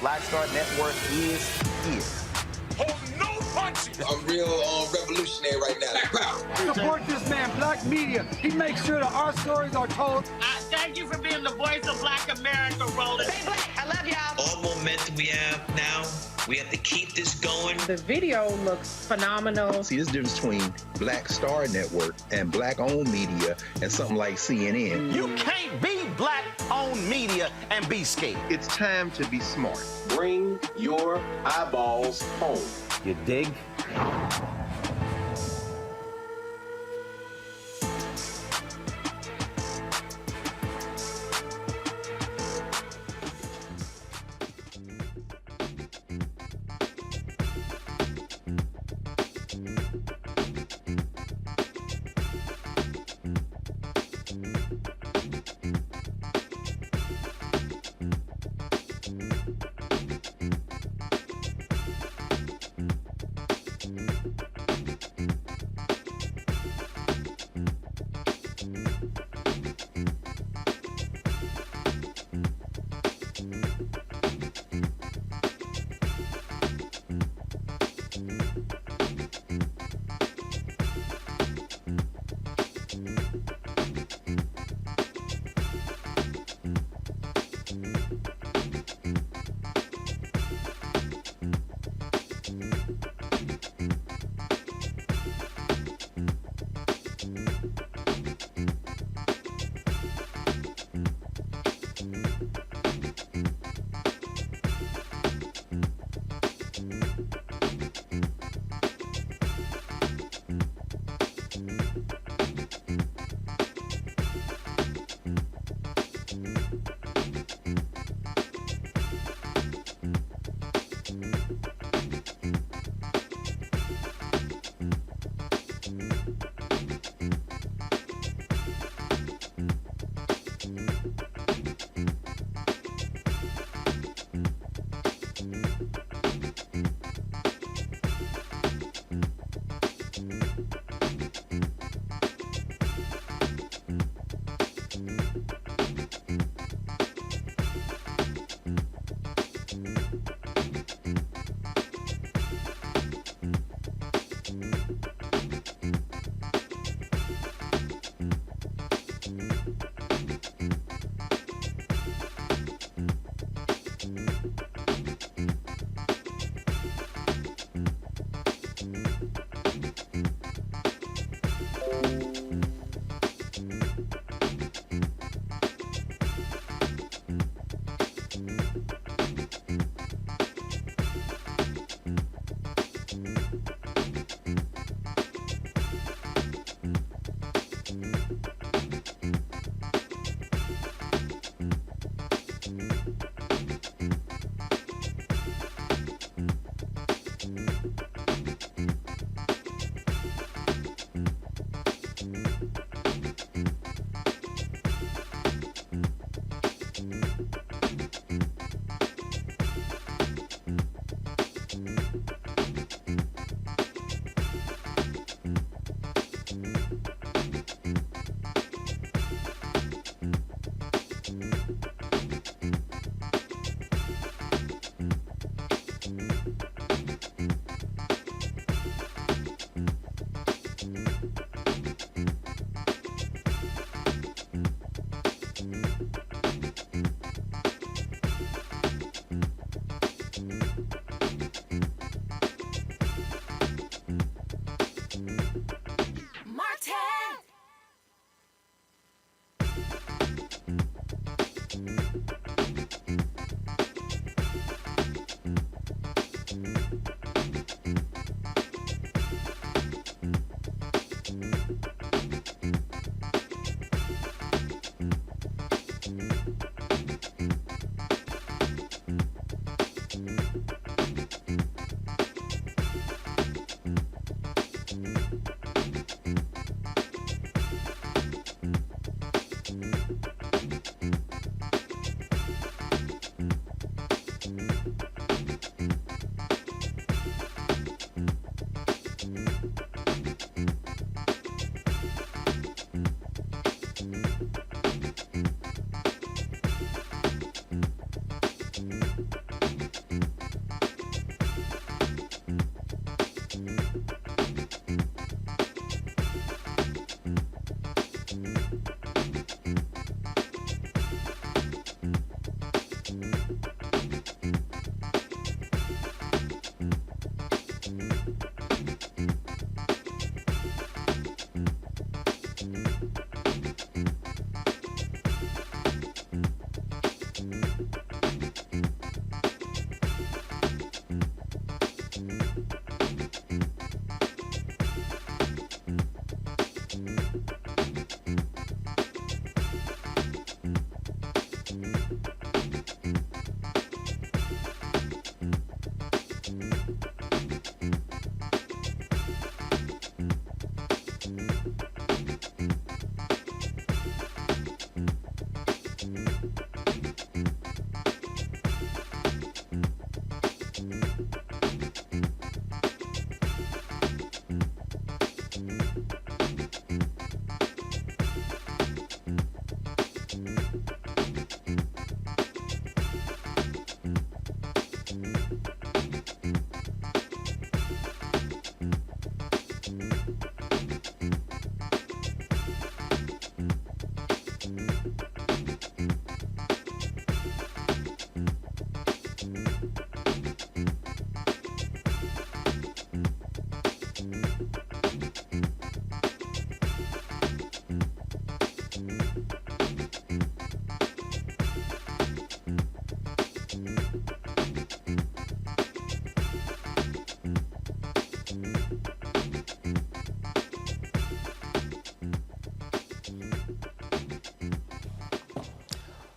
Black Star Network is here. Hold no punches! I'm real revolutionary right now. Black power. Support this man, Black Media. He makes sure that our stories are told. Thank you for being the voice of Black America, Roland. Stay black. I love y'all. All momentum we have now, we have to keep this going. The video looks phenomenal. See, this difference between Black Star Network and black-owned media and something like CNN. You can't be black-owned media and be scared. It's time to be smart. Bring your eyeballs home. You dig?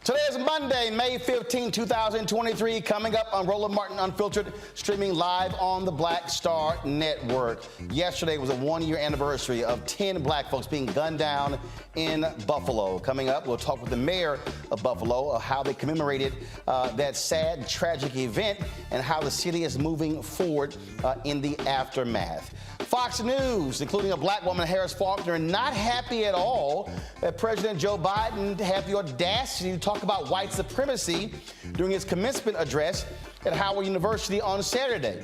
Today is Monday, May 15, 2023. Coming up on Roland Martin Unfiltered, streaming live on the Black Star Network. Yesterday was a one-year anniversary of 10 black folks being gunned down in Buffalo. Coming up, we'll talk with the mayor of Buffalo of how they commemorated that sad, tragic event and how the city is moving forward in the aftermath. Fox News, including a black woman, Harris Faulkner, not happy at all that President Joe Biden had the audacity to talk about white supremacy during his commencement address at Howard University on Saturday.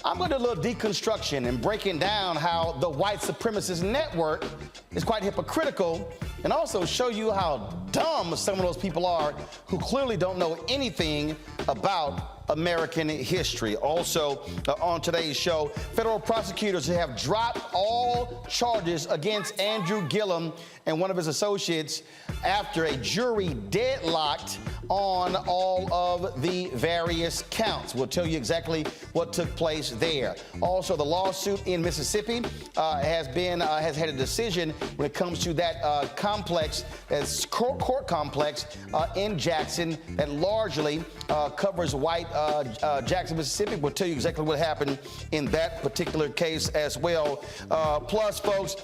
I'm going to do a little deconstruction and breaking down how the white supremacist network is quite hypocritical, and also show you how dumb some of those people are who clearly don't know anything about American history. Also, on today's show, federal prosecutors have dropped all charges against Andrew Gillum and one of his associates after a jury deadlocked on all of the various counts. We'll tell you exactly what took place there. Also, the lawsuit in Mississippi has had a decision when it comes to that complex, that's court complex in Jackson that largely covers white Jackson, Mississippi. We'll tell you exactly what happened in that particular case as well. Plus, folks,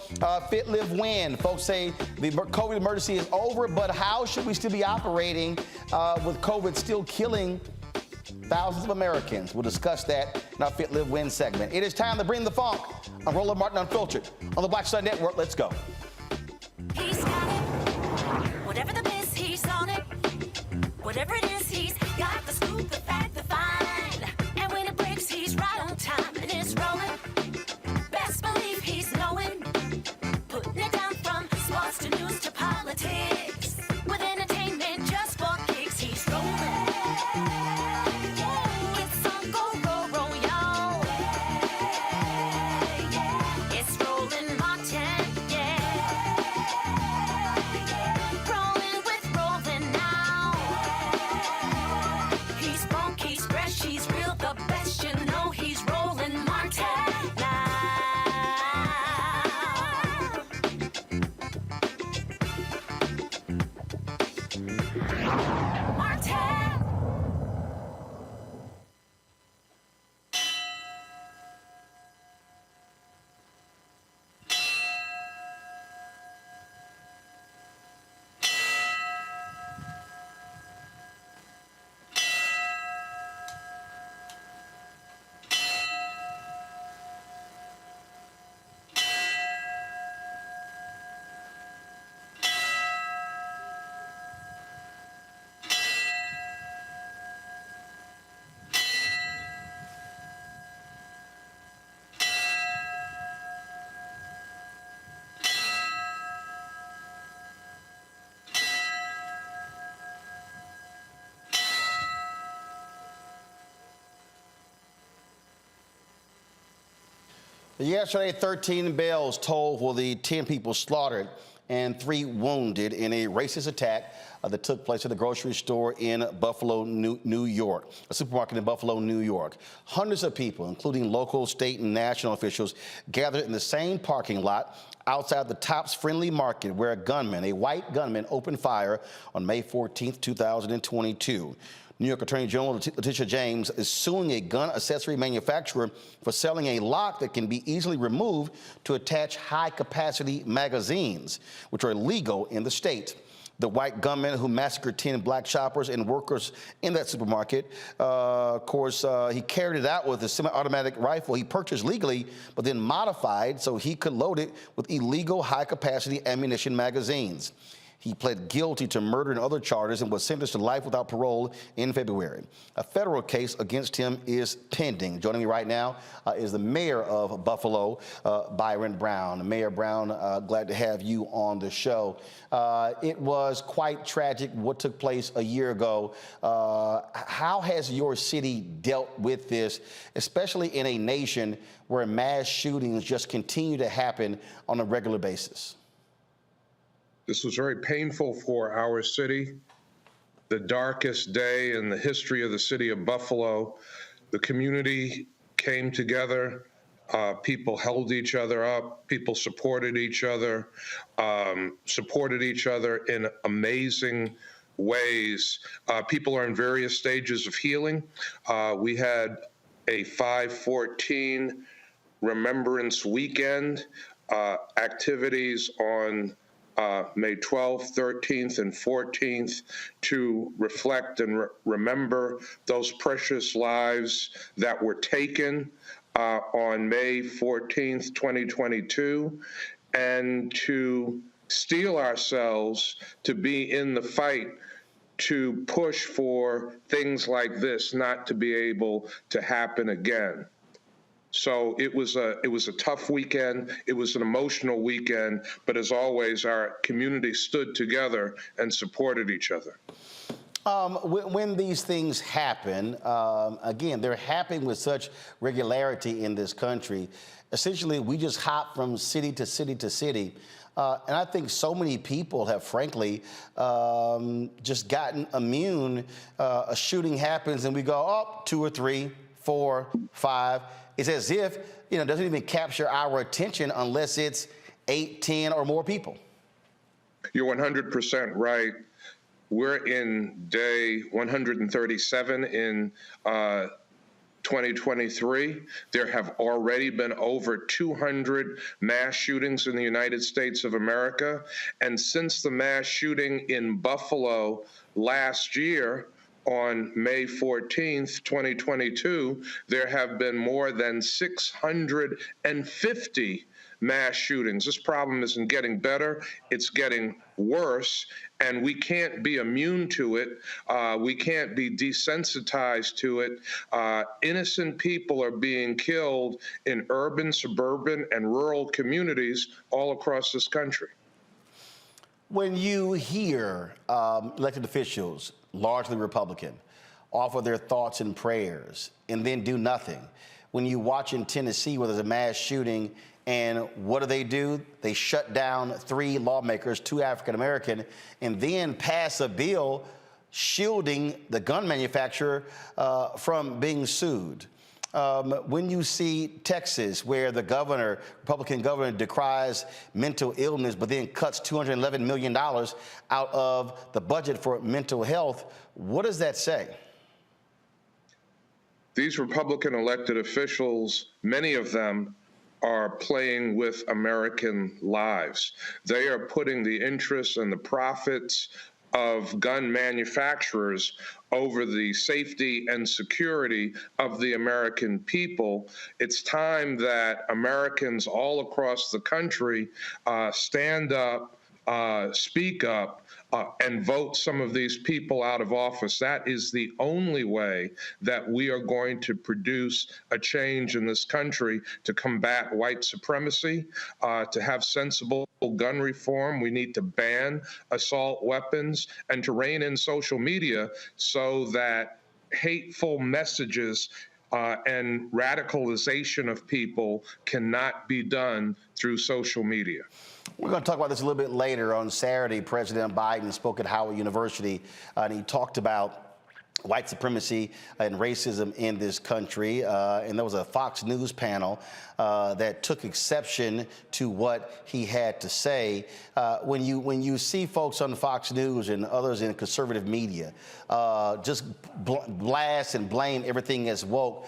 fit, live, win. Folks say the COVID emergency is over, but how should we still be operating with COVID still killing thousands of Americans? We'll discuss that in our Fit, Live, Win segment. It is time to bring the funk. I'm Roland Martin Unfiltered on the Black Star Network. Let's go. He's got it. Whatever the miss, he's on it. Whatever it is, he's got the scoop, the fact, the find. And when it breaks, he's right on time and it's rolling. Best believe he's knowing. Putting it down from sports to news to politics. With entertainment just for kicks, he's rolling. It's Uncle Roro, y'all. It's Roland Martin, yeah. Rolling with Roland now. Yesterday, 13 bells tolled for the 10 people slaughtered and 3 wounded in a racist attack that took place at a grocery store in Buffalo, New York, a supermarket in Buffalo, New York. Hundreds of people, including local, state, and national officials, gathered in the same parking lot outside the Tops Friendly Market where a white gunman, opened fire on May 14th, 2022. New York Attorney General Letitia James is suing a gun accessory manufacturer for selling a lock that can be easily removed to attach high-capacity magazines, which are illegal in the state. The white gunman who massacred 10 black shoppers and workers in that supermarket, he carried it out with a semi-automatic rifle he purchased legally, but then modified so he could load it with illegal high-capacity ammunition magazines. He pled guilty to murder and other charges and was sentenced to life without parole in February. A federal case against him is pending. Joining me right now is the mayor of Buffalo, Byron Brown. Mayor Brown, glad to have you on the show. It was quite tragic what took place a year ago. How has your city dealt with this, especially in a nation where mass shootings just continue to happen on a regular basis? This was very painful for our city. The darkest day in the history of the city of Buffalo. The community came together. People held each other up. People supported each other in amazing ways. People are in various stages of healing. We had a 5/14 Remembrance Weekend, activities on May 12th, 13th, and 14th to reflect and remember those precious lives that were taken on May 14th, 2022, and to steel ourselves to be in the fight to push for things like this not to be able to happen again. So it was a tough weekend. It was an emotional weekend, but as always, our community stood together and supported each other. When these things happen, again, they're happening with such regularity in this country. Essentially, we just hop from city to city to city. And I think so many people have, frankly, just gotten immune. A shooting happens and we go, oh, 2 or 3, 4, 5. It's as if, it doesn't even capture our attention unless it's 8, 10 or more people. You're 100% right. We're in day 137 in 2023. There have already been over 200 mass shootings in the United States of America. And since the mass shooting in Buffalo last year, on May 14th, 2022, there have been more than 650 mass shootings. This problem isn't getting better, it's getting worse, and we can't be immune to it. We can't be desensitized to it. Innocent people are being killed in urban, suburban, and rural communities all across this country. When you hear elected officials, largely Republican, offer their thoughts and prayers and then do nothing, when you watch in Tennessee where there's a mass shooting and what do? They shut down 3 lawmakers, 2 African-American, and then pass a bill shielding the gun manufacturer from being sued. When you see Texas, where the Republican governor, decries mental illness, but then cuts $211 million out of the budget for mental health, what does that say? These Republican elected officials, many of them, are playing with American lives. They are putting the interests and the profits of gun manufacturers over the safety and security of the American people. It's time that Americans all across the country stand up, speak up, and vote some of these people out of office. That is the only way that we are going to produce a change in this country to combat white supremacy, to have sensible gun reform. We need to ban assault weapons and to rein in social media so that hateful messages and radicalization of people cannot be done through social media. We're going to talk about this a little bit later. On Saturday, President Biden spoke at Howard University, and he talked about white supremacy and racism in this country. And there was a Fox News panel that took exception to what he had to say. When you see folks on Fox News and others in conservative media just blast and blame everything as woke,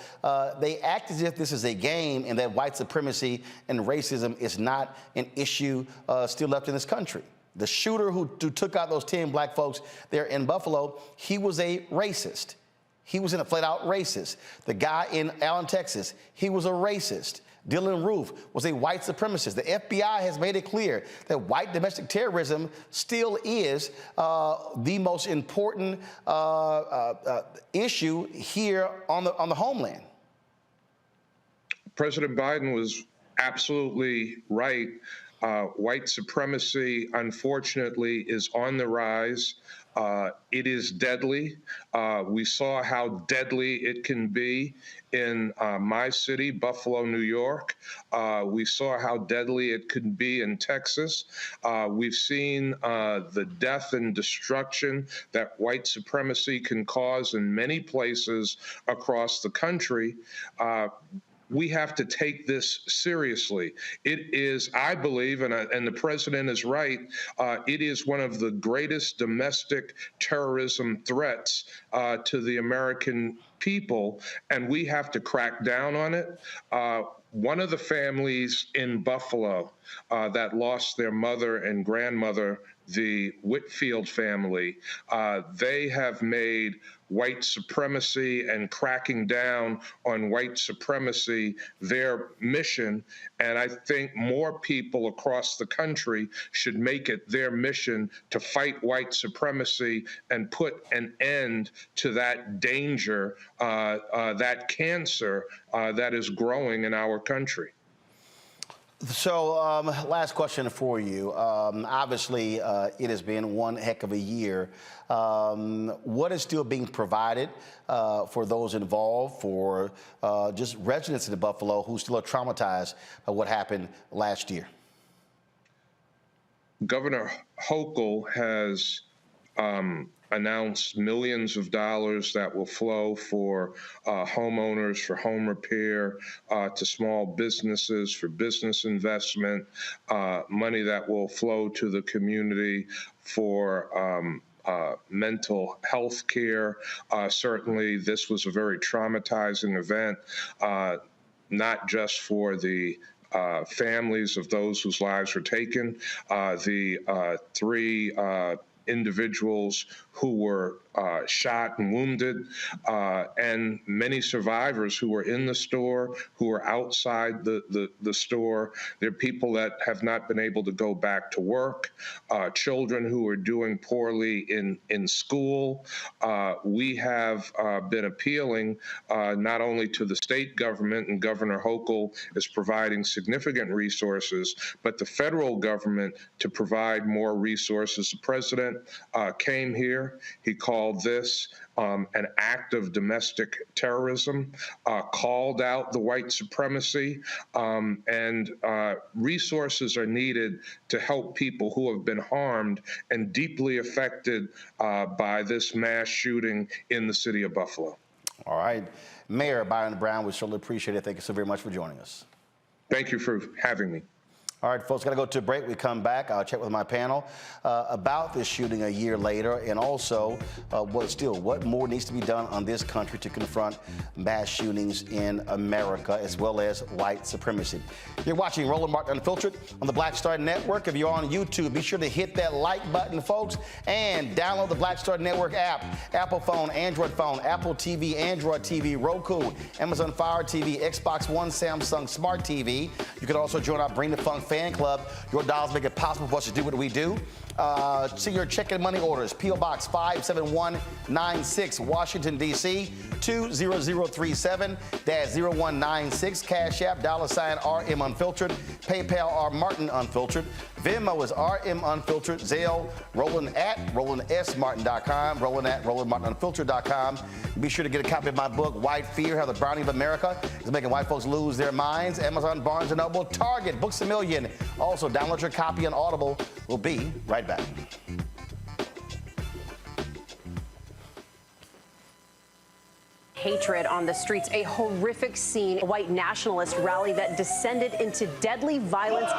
they act as if this is a game and that white supremacy and racism is not an issue still left in this country. The shooter who took out those 10 black folks there in Buffalo, he was a racist. He was a flat-out racist. The guy in Allen, Texas, he was a racist. Dylan Roof was a white supremacist. The FBI has made it clear that white domestic terrorism still is the most important issue here on the homeland. President Biden was absolutely right. White supremacy, unfortunately, is on the rise. It is deadly. We saw how deadly it can be in my city, Buffalo, New York. We saw how deadly it could be in Texas. We've seen the death and destruction that white supremacy can cause in many places across the country. We have to take this seriously. It is, I believe, and the president is right, it is one of the greatest domestic terrorism threats to the American people, and we have to crack down on it. One of the families in Buffalo that lost their mother and grandmother, the Whitfield family, they have made white supremacy and cracking down on white supremacy their mission. And I think more people across the country should make it their mission to fight white supremacy and put an end to that danger, that cancer that is growing in our country. So, last question for you. Obviously, it has been one heck of a year. What is still being provided for those involved, for just residents in Buffalo who still are traumatized by what happened last year? Governor Hochul has announced millions of dollars that will flow for homeowners, for home repair, to small businesses, for business investment, money that will flow to the community for mental health care. Certainly, this was a very traumatizing event, not just for the families of those whose lives were taken, the three individuals who were shot and wounded, and many survivors who were in the store, who were outside the store. There are people that have not been able to go back to work, children who are doing poorly in school. We have been appealing not only to the state government, and Governor Hochul is providing significant resources, but the federal government to provide more resources. The president came here. He called this an act of domestic terrorism, called out the white supremacy, and resources are needed to help people who have been harmed and deeply affected by this mass shooting in the city of Buffalo. All right. Mayor Byron Brown, we certainly appreciate it. Thank you so very much for joining us. Thank you for having me. All right, folks, got to go to a break. We come back. I'll check with my panel about this shooting a year later, and also what more needs to be done on this country to confront mass shootings in America, as well as white supremacy. You're watching Roland Martin Unfiltered on the Black Star Network. If you're on YouTube, be sure to hit that like button, folks, and download the Black Star Network app. Apple phone, Android phone, Apple TV, Android TV, Roku, Amazon Fire TV, Xbox One, Samsung Smart TV. You can also join our Bring the Funk fan club. Your dollars make it possible for us to do what we do. See your check and money orders. P.O. Box 57196, Washington, D.C. 20037-0196. Cash App, $ RM Unfiltered. PayPal, R Martin Unfiltered. Venmo is RM Unfiltered. Zelle, Roland at RolandSMartin.com. Roland at RolandMartinUnfiltered.com. Be sure to get a copy of my book, White Fear, How the Browning of America is Making White Folks Lose Their Minds. Amazon, Barnes & Noble, Target, Books A Million. Also, download your copy on Audible. We'll be right back. Hatred on the streets, a horrific scene, a white nationalist rally that descended into deadly violence.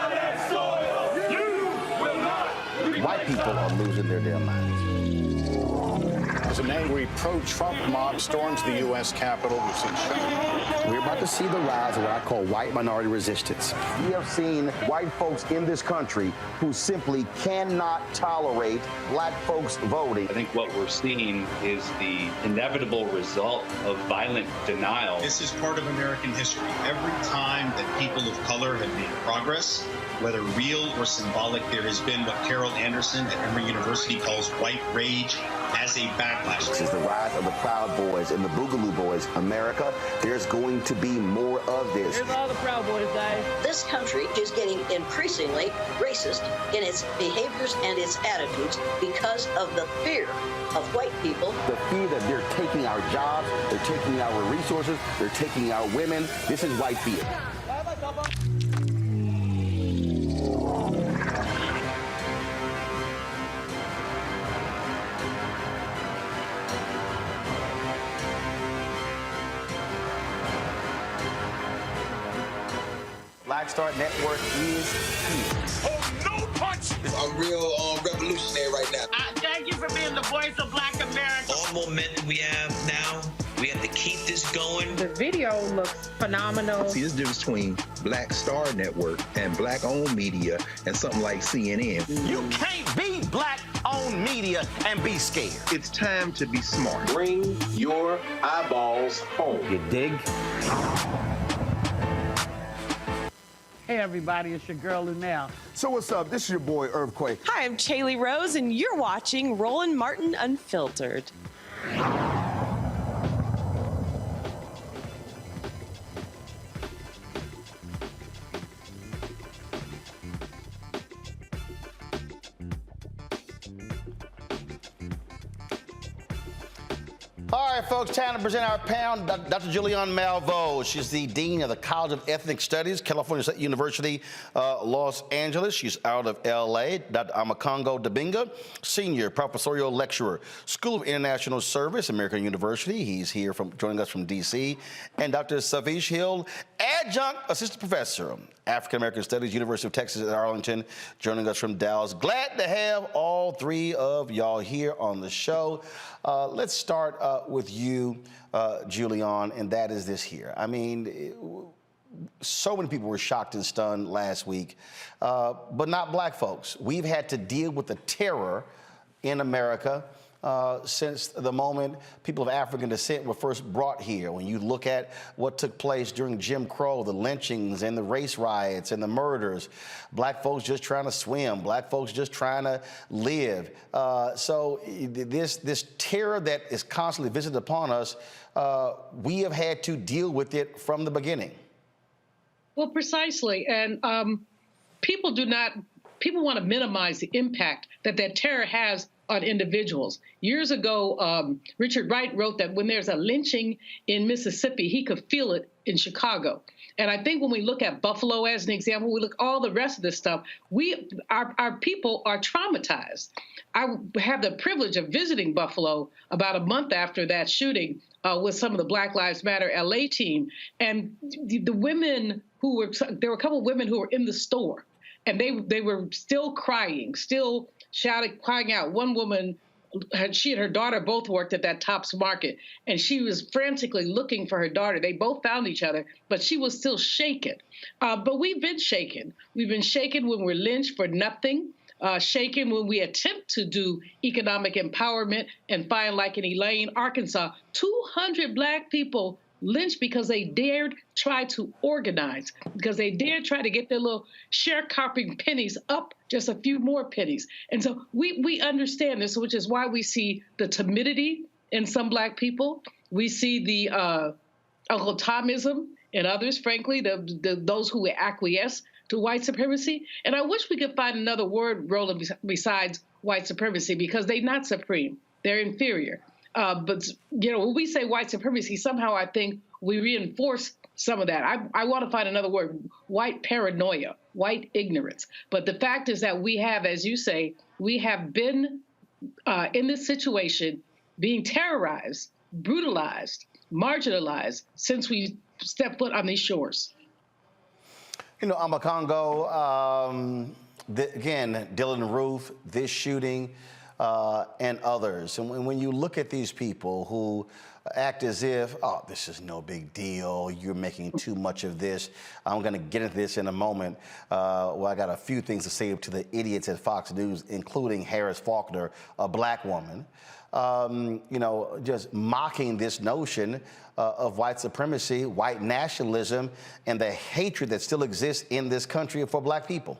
White people are losing their damn minds. As an angry pro-Trump mob storms the U.S. Capitol, we've seen We're about to see the rise of what I call white minority resistance. We have seen white folks in this country who simply cannot tolerate black folks voting. I think what we're seeing is the inevitable result of violent denial. This is part of American history. Every time that people of color have made progress, whether real or symbolic, there has been what Carol Anderson at Emory University calls white rage as a backlash. This is the rise of the Proud Boys and the Boogaloo Boys. America, there's going to be more of this. Here's all the Proud Boys, guys. This country is getting increasingly racist in its behaviors and its attitudes because of the fear of white people. The fear that they're taking our jobs, they're taking our resources, they're taking our women. This is white fear. Black Star Network is here. Oh, no punches! I'm real revolutionary right now. Thank you for being the voice of Black America. All momentum we have now, we have to keep this going. The video looks phenomenal. See, there's a difference between Black Star Network and black-owned media and something like CNN. You can't be black-owned media and be scared. It's time to be smart. Bring your eyeballs home. You dig? Hey, everybody, it's your girl, Lunel. So what's up? This is your boy, Earthquake. Hi, I'm Chaley Rose, and you're watching Roland Martin Unfiltered. All right, folks, time to present our panel, Dr. Julianne Malveaux. She's the Dean of the College of Ethnic Studies, California State University, Los Angeles. She's out of L.A. Dr. Amakongo Dabinga, Senior Professorial Lecturer, School of International Service, American University. He's here joining us from D.C. And Dr. Savish Hill, Adjunct Assistant Professor, African American Studies, University of Texas at Arlington, joining us from Dallas. Glad to have all three of y'all here on the show. Let's start with you, Julianne, and that is this here. I mean, so many people were shocked and stunned last week, but not black folks. We've had to deal with the terror in America since the moment people of African descent were first brought here. When you look at what took place during Jim Crow, the lynchings and the race riots and the murders, black folks just trying to swim, black folks just trying to live. So this terror that is constantly visited upon us, we have had to deal with it from the beginning. Well, precisely. And people want to minimize the impact that terror has on individuals. Years ago, Richard Wright wrote that when there's a lynching in Mississippi, he could feel it in Chicago. And I think when we look at Buffalo as an example, we look at all the rest of this stuff, our people are traumatized. I have the privilege of visiting Buffalo about a month after that shooting with some of the Black Lives Matter LA team. And the women there were a couple of women who were in the store, and they were still crying, still shouting, crying out. One woman, she and her daughter both worked at that Tops Market, and she was frantically looking for her daughter. They both found each other, but she was still shaken. But we've been shaken. We've been shaken when we're lynched for nothing, shaken when we attempt to do economic empowerment and find, like in Elaine, Arkansas, 200 Black people lynched because they dared try to organize, because they dared try to get their little sharecropping pennies up just a few more pennies. And so we understand this, which is why we see the timidity in some Black people. We see the Uncle Tomism in others, frankly, those who acquiesce to white supremacy. And I wish we could find another word, Roland, besides white supremacy, because they're not supreme. They're inferior. But, when we say white supremacy, somehow I think we reinforce some of that. I want to find another word, white paranoia, white ignorance. But the fact is that we have, as you say, we have been in this situation being terrorized, brutalized, marginalized since we stepped foot on these shores. Amakongo, again, Dylan Roof, this shooting, and others. And when you look at these people who act as if, oh, this is no big deal, you're making too much of this. I'm going to get into this in a moment. Well, I got a few things to say to the idiots at Fox News, including Harris Faulkner, a black woman, just mocking this notion of white supremacy, white nationalism, and the hatred that still exists in this country for black people.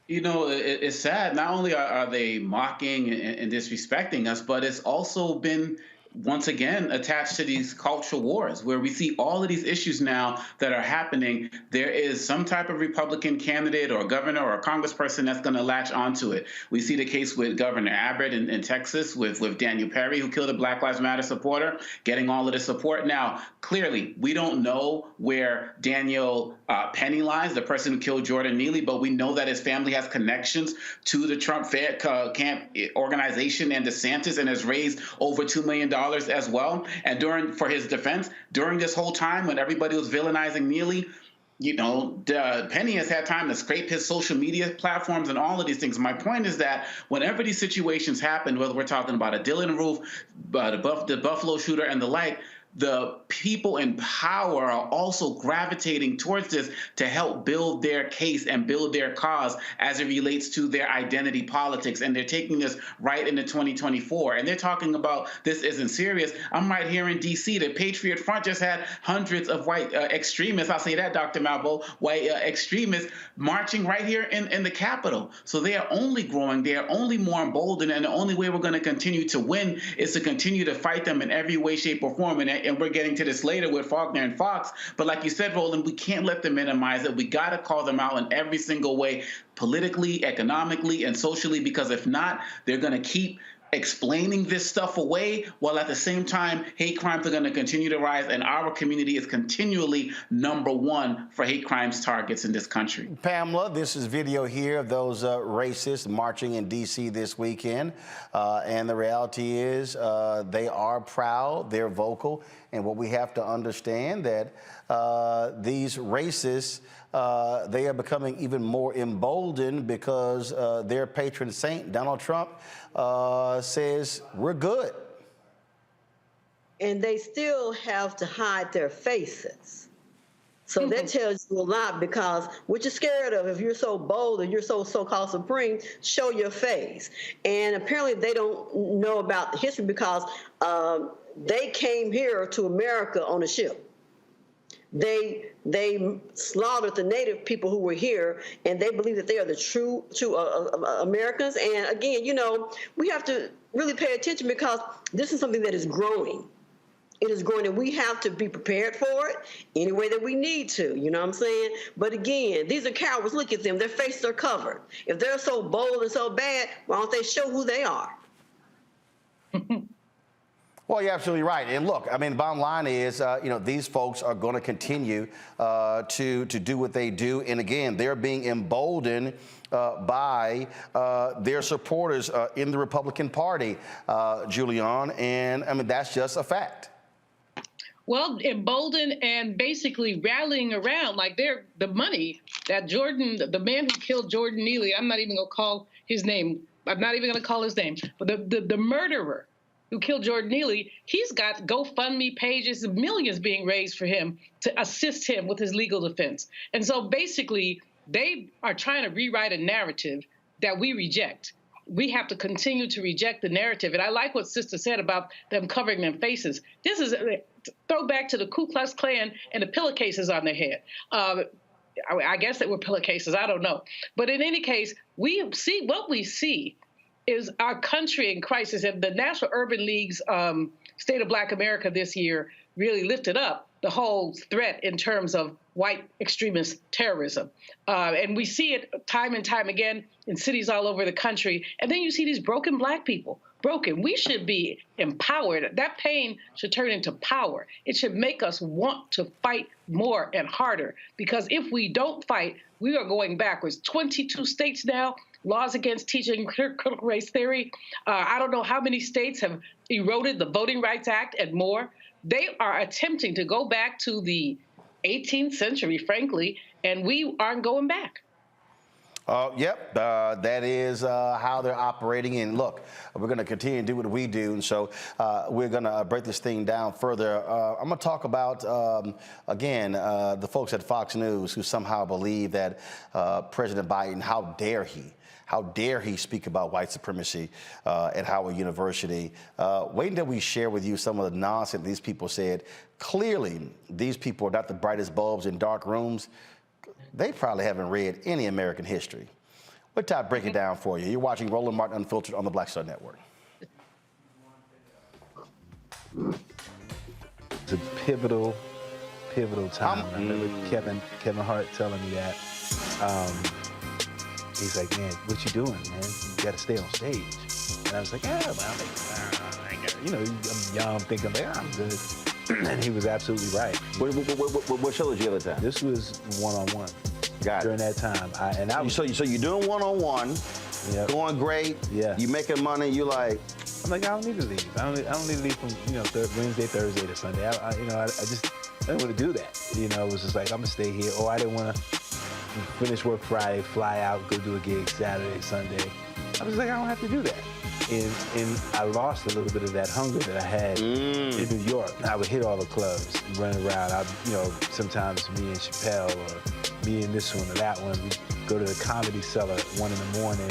It's sad. Not only are they mocking and disrespecting us, but it's also been, once again, attached to these cultural wars where we see all of these issues now that are happening. There is some type of Republican candidate or governor or congressperson that's going to latch onto it. We see the case with Governor Abbott in Texas with Daniel Perry, who killed a Black Lives Matter supporter, getting all of the support. Now, clearly, we don't know where Daniel Penny lies, the person who killed Jordan Neely, but we know that his family has connections to the Trump camp organization and DeSantis and has raised over $2 million as well. And for his defense, during this whole time when everybody was villainizing Neely, Penny has had time to scrape his social media platforms and all of these things. My point is that whenever these situations happen, whether we're talking about a Dylan Roof, the Buffalo shooter and the like, the people in power are also gravitating towards this to help build their case and build their cause as it relates to their identity politics. And they're taking this right into 2024. And they're talking about this isn't serious. I'm right here in D.C. The Patriot Front just had hundreds of white extremists, I'll say that, Dr. Malvo, white extremists marching right here in the Capitol. So they are only growing. They are only more emboldened. And the only way we're going to continue to win is to continue to fight them in every way, shape, or form. And we're getting to this later with Faulkner and Fox. But like you said, Roland, we can't let them minimize it. We got to call them out in every single way, politically, economically, and socially, because if not, they're going to keep explaining this stuff away, while at the same time, hate crimes are going to continue to rise, and our community is continually #1 for hate crimes targets in this country. Pamela, this is video here of those racists marching in D.C. this weekend, and the reality is they are proud, they're vocal, and what we have to understand that these racists, they are becoming even more emboldened because their patron saint, Donald Trump, says we're good. And they still have to hide their faces. So that tells you a lot, because what you're scared of, if you're so bold and you're so-called supreme, show your face. And apparently they don't know about the history, because they came here to America on a ship. They slaughtered the native people who were here, and they believe that they are the true Americans. And again, we have to really pay attention, because this is something that is growing. It is growing, and we have to be prepared for it any way that we need to. You know what I'm saying? But again, these are cowards. Look at them. Their faces are covered. If they're so bold and so bad, why don't they show who they are? Well, you're absolutely right. And look, I mean, the bottom line is, these folks are going to continue to do what they do. And again, they're being emboldened by their supporters in the Republican Party, Julian. And I mean, that's just a fact. Well, emboldened and basically rallying around, like they're the money that the man who killed Jordan Neely, I'm not even going to call his name. I'm not even going to call his name. But the murderer who killed Jordan Neely, he's got GoFundMe pages, millions being raised for him to assist him with his legal defense. And so basically, they are trying to rewrite a narrative that we reject. We have to continue to reject the narrative. And I like what Sister said about them covering their faces. This is a throwback to the Ku Klux Klan and the pillowcases on their head. I guess they were pillowcases, I don't know. But in any case, we see is our country in crisis. And the National Urban League's State of Black America this year really lifted up the whole threat in terms of white extremist terrorism. And we see it time and time again in cities all over the country. And then you see these broken Black people. Broken. We should be empowered. That pain should turn into power. It should make us want to fight more and harder, because if we don't fight, we are going backwards. 22 states now, laws against teaching critical race theory. I don't know how many states have eroded the Voting Rights Act and more. They are attempting to go back to the 18th century, frankly, and we aren't going back. Yep, that is how they're operating. And look, we're going to continue to do what we do. And so we're going to break this thing down further. I'm going to talk about, again, the folks at Fox News who somehow believe that President Biden, how dare he speak about white supremacy at Howard University. Wait until we share with you some of the nonsense these people said. Clearly, these people are not the brightest bulbs in dark rooms. They probably haven't read any American history. We'll try to break it down for you. You're watching Roland Martin Unfiltered on the Black Star Network. It's a pivotal time. I remember Kevin Hart telling me that. He's like, man, what you doing, man? You got to stay on stage. And I was like, yeah, well, I'm young, thinking, like, I'm good. And he was absolutely right. What show was the other time? This was one-on-one. Got it. During that time. So you're doing one-on-one, going great, you making money, you like... I'm like, I don't need to leave. I don't need to leave from, Wednesday, Thursday to Sunday. I didn't want to do that. It was just like, I'm going to stay here. Or I didn't want to finish work Friday, fly out, go do a gig Saturday, Sunday. I was like, I don't have to do that. And I lost a little bit of that hunger that I had in New York. I would hit all the clubs, run around. Sometimes me and Chappelle or me and this one or that one, we'd go to the Comedy Cellar at 1 in the morning.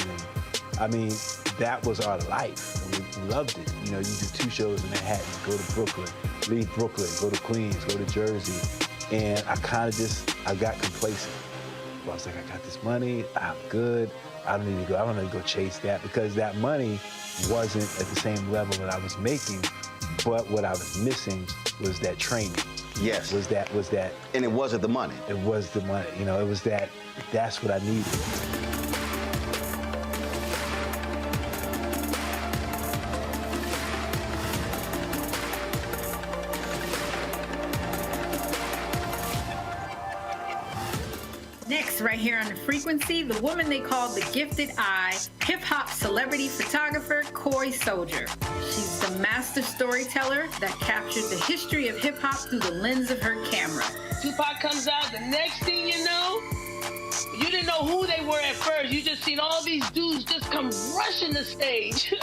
And that was our life. We loved it. You do 2 shows in Manhattan, go to Brooklyn, leave Brooklyn, go to Queens, go to Jersey. And I got complacent. I was like, I got this money, I'm good. I don't need to go chase that, because that money wasn't at the same level that I was making, but what I was missing was that training. Yes. Was that. And it wasn't the money. It was the money. It was that's what I needed. Next, right here on The Frequency, the woman they call the Gifted Eye, hip-hop celebrity photographer Coy Soldier. She's the master storyteller that captured the history of hip-hop through the lens of her camera. Tupac comes out, the next thing you know, you didn't know who they were at first. You just seen all these dudes just come rushing the stage.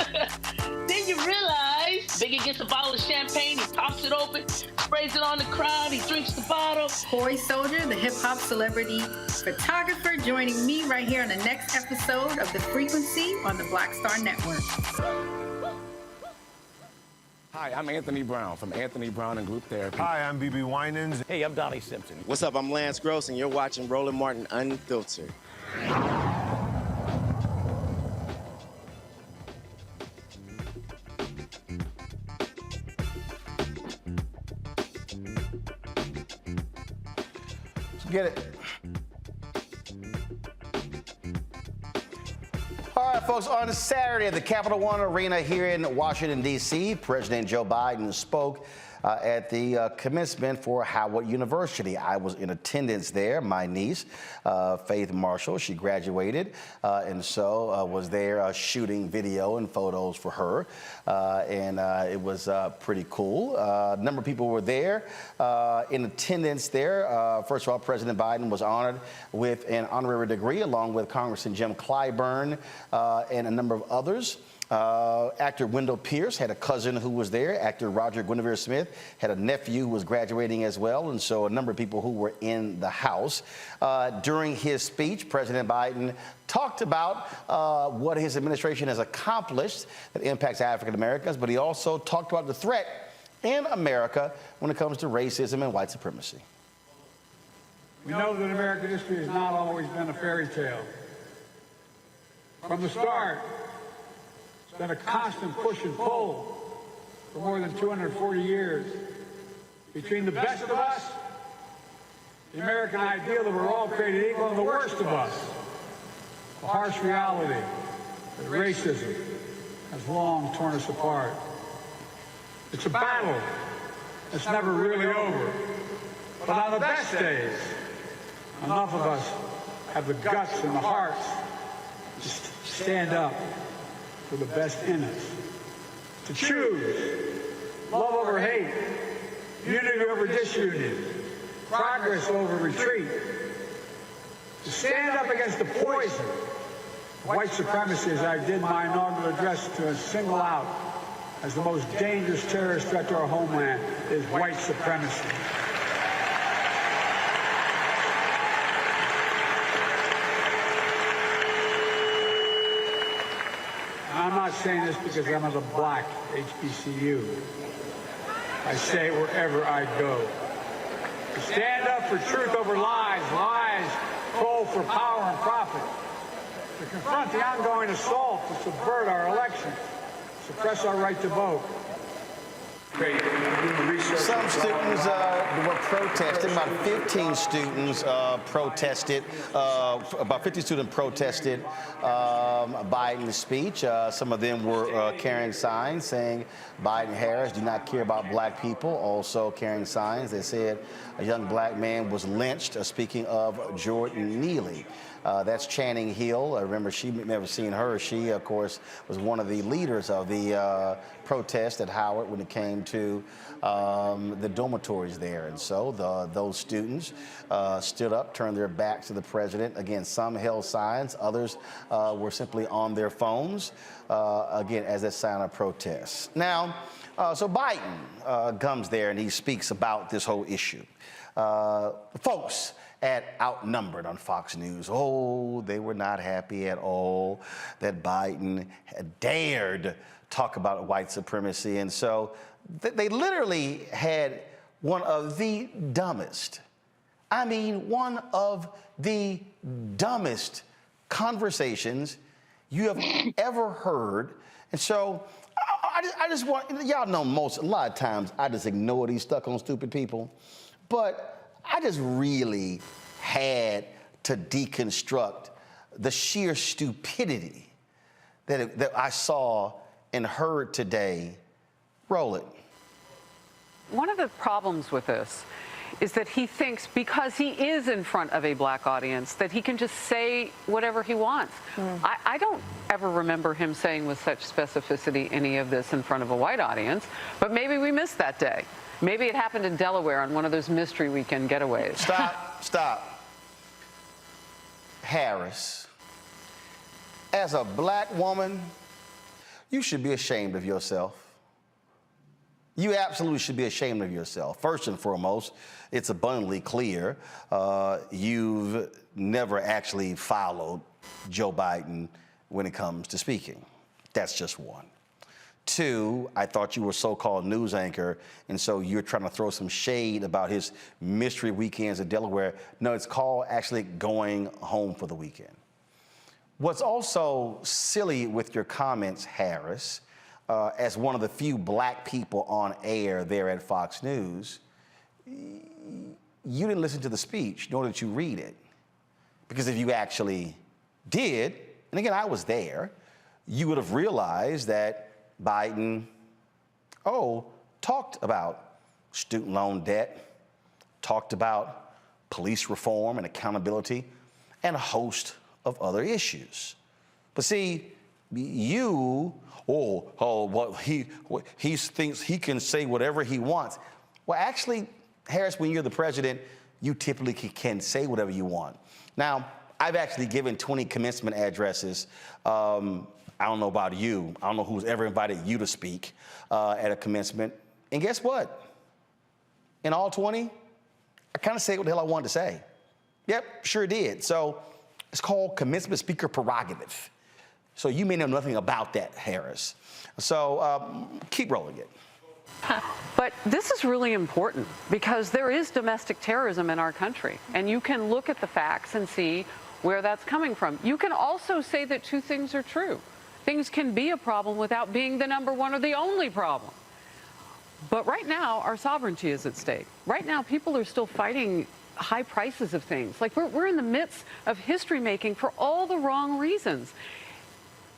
Then you realize Biggie gets a bottle of champagne, he pops it open, sprays it on the crowd, he drinks the bottle. Coy Soldier, the hip-hop celebrity photographer, joining me right here on the next episode of The Frequency on the Black Star Network. Hi, I'm Anthony Brown from Anthony Brown and Group Therapy. Hi, I'm BB Winans. Hey, I'm Donnie Simpson. What's up? I'm Lance Gross, and you're watching Roland Martin Unfiltered. Let's get it. All right, folks, on Saturday at the Capital One Arena here in Washington, D.C., President Joe Biden spoke at the commencement for Howard University. I was in attendance there. My niece, Faith Marshall, she graduated, and so was there shooting video and photos for her, and it was pretty cool. A number of people were there in attendance there. First of all, President Biden was honored with an honorary degree along with Congressman Jim Clyburn and a number of others. Actor Wendell Pierce had a cousin who was there. Actor Roger Guinevere Smith had a nephew who was graduating as well, and so a number of people who were in the house. During his speech, President Biden talked about what his administration has accomplished that impacts African Americans, but he also talked about the threat in America when it comes to racism and white supremacy. We know that American history has not always been a fairy tale. From the start, it's been a constant push and pull for more than 240 years between the best of us The American ideal that we're all created equal and the worst of us. The harsh reality that racism has long torn us apart. It's a battle that's never really over. But on the best days, enough of us have the guts and the hearts to stand up for the best in us. To choose love over hate, unity over disunion, progress over retreat. To stand up against the poison of white supremacy, as I did my inaugural address, to single out as the most dangerous terrorist threat to our homeland is white supremacy. I'm not saying this because I'm of the black HBCU. I say it wherever I go. To stand up for truth over lies, lies told for power and profit. To confront the ongoing assault to subvert our elections, suppress our right to vote. Some students were protesting. About 15 students protested. About 50 students protested Biden's speech. Some of them were carrying signs saying Biden and Harris do not care about black people. Also carrying signs. They said a young black man was lynched. Speaking of Jordan Neely. That's Channing Hill. I remember never seen her. She, of course, was one of the leaders of the protest at Howard when it came to the dormitories there. And so those students stood up, turned their backs to the president. Again, some held signs. Others were simply on their phones, again, as a sign of protest. Now, so Biden comes there and he speaks about this whole issue. Folks at Outnumbered on Fox News, they were not happy at all that Biden had dared talk about white supremacy. And so they literally had one of the dumbest, one of the dumbest conversations you have ever heard. And so I just want, y'all know a lot of times I just ignore these stuck on stupid people, but I just really had to deconstruct the sheer stupidity that I saw and heard today. Roll it. One of the problems with this is that he thinks because he is in front of a black audience that he can just say whatever he wants. I don't ever remember him saying with such specificity any of this in front of a white audience, but maybe we missed that day. Maybe it happened in Delaware on one of those mystery weekend getaways. Stop. Harris, as a black woman, you should be ashamed of yourself. You absolutely should be ashamed of yourself. First and foremost, it's abundantly clear you've never actually followed Joe Biden when it comes to speaking. That's just one. Two, I thought you were a so-called news anchor, and so you're trying to throw some shade about his mystery weekends in Delaware. No, it's called actually going home for the weekend. What's also silly with your comments, Harris, as one of the few black people on air there at Fox News, you didn't listen to the speech, nor did you read it. Because if you actually did, and again, I was there, you would have realized that Biden, talked about student loan debt, talked about police reform and accountability, and a host of other issues. But see, he thinks he can say whatever he wants. Well, actually, Harris, when you're the president, you typically can say whatever you want. Now, I've actually given 20 commencement addresses. I don't know about you. I don't know who's ever invited you to speak at a commencement. And guess what? In all 20, I kind of said what the hell I wanted to say. Yep, sure did. So it's called commencement speaker prerogative. So you may know nothing about that, Harris. So keep rolling it. But this is really important because there is domestic terrorism in our country, and you can look at the facts and see where that's coming from. You can also say that two things are true. Things can be a problem without being the number one or the only problem. But right now, our sovereignty is at stake. Right now, people are still fighting high prices of things. Like we're in the midst of history making for all the wrong reasons.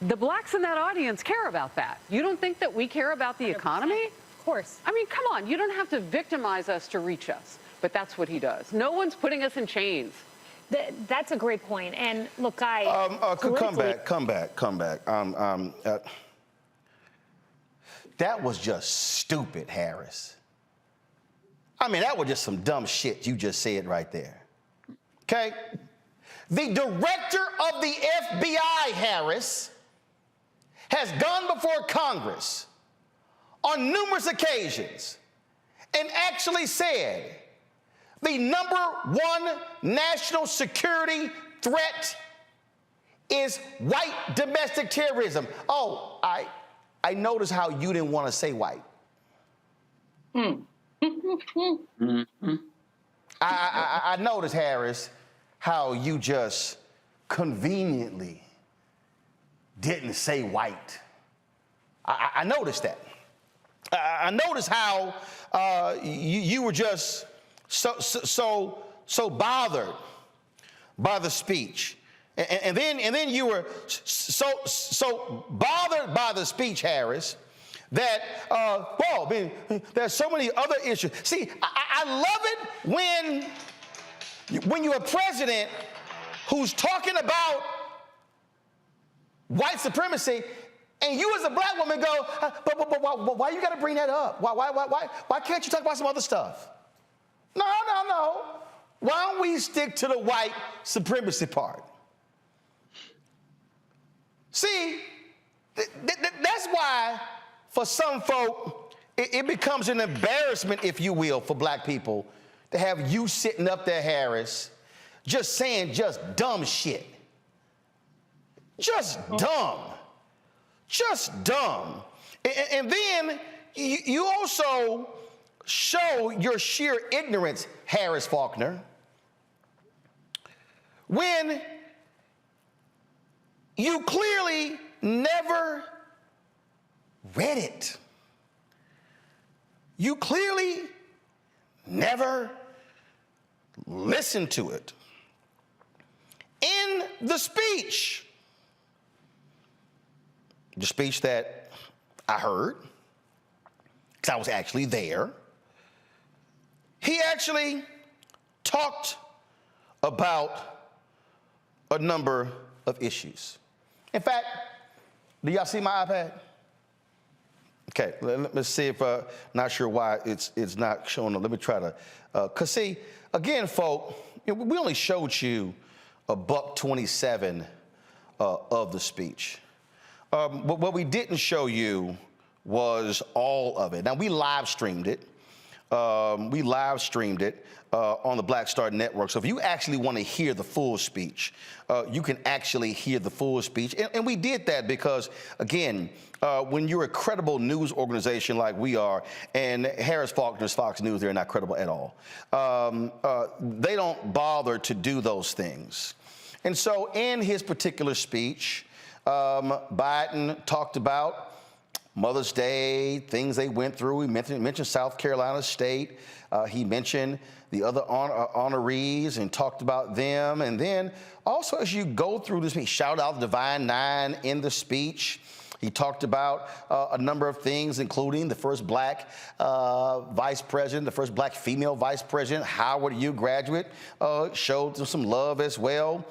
The blacks in that audience care about that. You don't think that we care about the economy? Of course. I mean, come on, you don't have to victimize us to reach us, but that's what he does. No one's putting us in chains. That's a great point. And look, come back. That was just stupid, Harris. I mean, that was just some dumb shit you just said right there. Okay? The director of the FBI, Harris, has gone before Congress on numerous occasions and actually said the #1 national security threat is white domestic terrorism. Oh, I noticed how you didn't want to say white. I noticed, Harris, how you just conveniently didn't say white. I noticed that. I noticed how you were just so bothered by the speech, and then you were so bothered by the speech, Harris, that there's so many other issues. See, I love it when you're a president who's talking about white supremacy, and you as a black woman go, but why you got to bring that up? Why can't you talk about some other stuff? No. Why don't we stick to the white supremacy part? See, that's why for some folk, it becomes an embarrassment, if you will, for black people to have you sitting up there, Harris, just saying just dumb shit. Just dumb. Just dumb. And then you also show your sheer ignorance, Harris Faulkner, when you clearly never read it. You clearly never listened to it. In the speech that I heard, because I was actually there, he actually talked about a number of issues. In fact, do y'all see my iPad? Okay, let me see if, not sure why it's not showing up. Let me try to, because see, again, folk, we only showed you a $1:27 of the speech. What we didn't show you was all of it. Now, we live streamed it. On the Black Star Network. So if you actually want to hear the full speech, you can actually hear the full speech. And we did that because, again, when you're a credible news organization like we are, and Harris Faulkner's Fox News, they're not credible at all. They don't bother to do those things. And so in his particular speech, Biden talked about Mother's Day, things they went through. He mentioned South Carolina State. He mentioned the other honorees and talked about them. And then also, as you go through this, he shouted out the Divine Nine in the speech. He talked about a number of things, including the first black vice president, the first black female vice president, Howard U. graduate, showed them some love as well.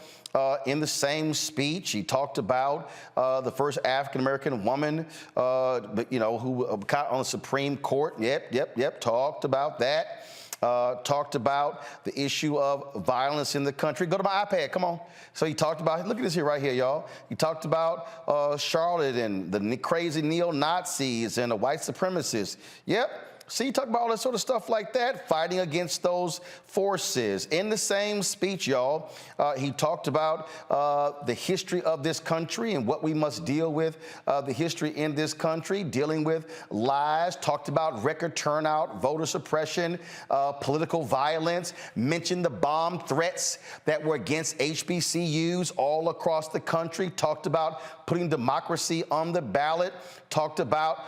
In the same speech, he talked about the first African-American woman, who got on the Supreme Court. Yep, talked about that. Talked about the issue of violence in the country. Go to my iPad, come on. So he talked about, look at this here right here, y'all. He talked about Charlotte and the crazy neo-Nazis and the white supremacists. Yep. See, he talked about all that sort of stuff like that, fighting against those forces. In the same speech, y'all, he talked about the history of this country and what we must deal with, the history in this country, dealing with lies, talked about record turnout, voter suppression, political violence, mentioned the bomb threats that were against HBCUs all across the country, talked about putting democracy on the ballot, talked about,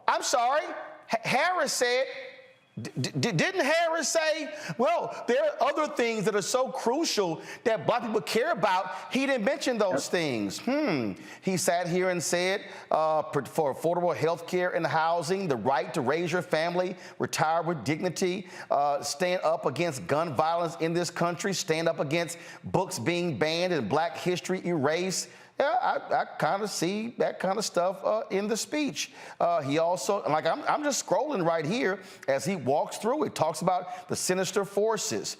I'm sorry, Harris said Didn't Harris say, well, there are other things that are so crucial that black people care about? He didn't mention those things. He sat here and said for affordable health care and housing, the right to raise your family, retire with dignity, stand up against gun violence in this country, stand up against books being banned and black history erased. Yeah, I kind of see that kind of stuff in the speech. He also, like, I'm just scrolling right here as he walks through it, talks about the sinister forces,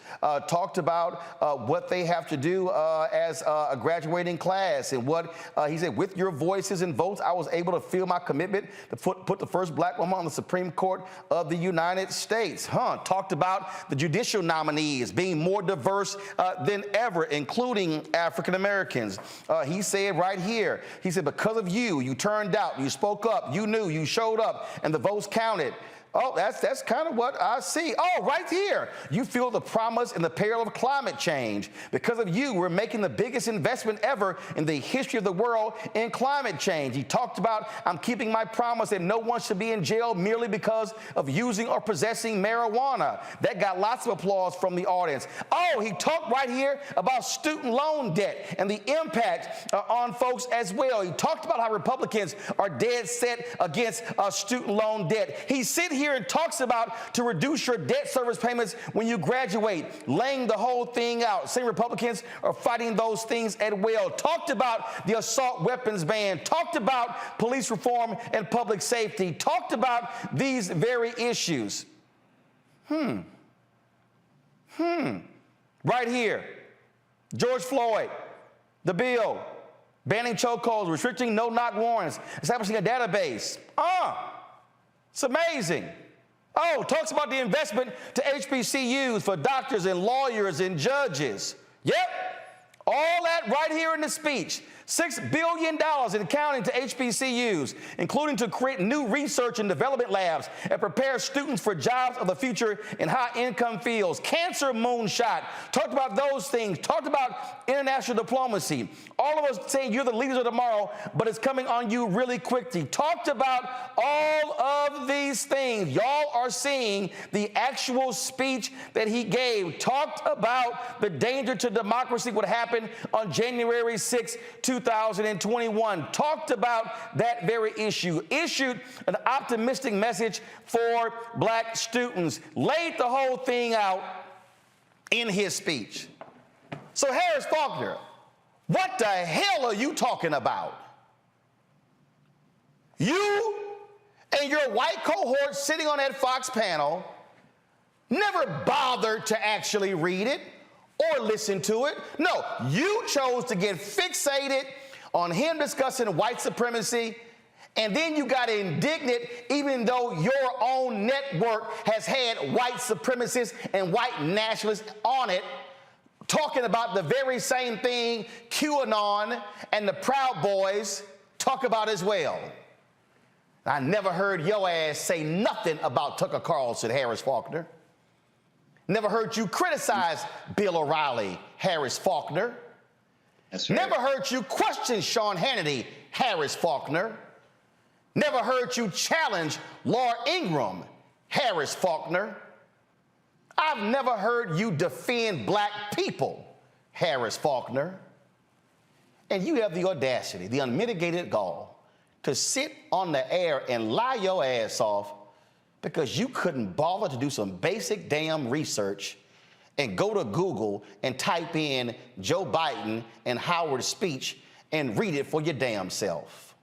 talked about what they have to do as a graduating class, and what he said, with your voices and votes, I was able to feel my commitment to put the first black woman on the Supreme Court of the United States. Talked about the judicial nominees being more diverse than ever, including African Americans. He said right here, he said, because of you, you turned out, you spoke up, you knew, you showed up, and the votes counted. Oh, that's kind of what I see. Oh, right here, you feel the promise and the peril of climate change. Because of you, we're making the biggest investment ever in the history of the world in climate change. He talked about, I'm keeping my promise that no one should be in jail merely because of using or possessing marijuana. That got lots of applause from the audience. Oh, he talked right here about student loan debt and the impact on folks as well. He talked about how Republicans are dead set against student loan debt. He sit here and talks about to reduce your debt service payments when you graduate, laying the whole thing out. Same Republicans are fighting those things as well. Talked about the assault weapons ban, talked about police reform and public safety, talked about these very issues. Right here, George Floyd, the bill, banning chokeholds, restricting no-knock warrants, establishing a database. It's amazing. Oh, talks about the investment to HBCUs for doctors and lawyers and judges. Yep, all that right here in the speech. $6 billion in counting to HBCUs, including to create new research and development labs and prepare students for jobs of the future in high-income fields. Cancer moonshot, talked about those things, talked about international diplomacy. All of us saying you're the leaders of tomorrow, but it's coming on you really quickly. Talked about all of these things. Y'all are seeing the actual speech that he gave. Talked about the danger to democracy would happen on January 6, 2021. Talked about that very issue. Issued an optimistic message for black students. Laid the whole thing out in his speech. So Harris Faulkner, what the hell are you talking about? You and your white cohort sitting on that Fox panel never bothered to actually read it or listen to it. No, you chose to get fixated on him discussing white supremacy, and then you got indignant even though your own network has had white supremacists and white nationalists on it, talking about the very same thing QAnon and the Proud Boys talk about as well. I never heard your ass say nothing about Tucker Carlson, Harris Faulkner. Never heard you criticize Bill O'Reilly, Harris Faulkner. That's right. Never heard you question Sean Hannity, Harris Faulkner. Never heard you challenge Laura Ingraham, Harris Faulkner. I've never heard you defend black people, Harris Faulkner. And you have the audacity, the unmitigated gall, to sit on the air and lie your ass off because you couldn't bother to do some basic damn research and go to Google and type in Joe Biden and Howard's speech and read it for your damn self.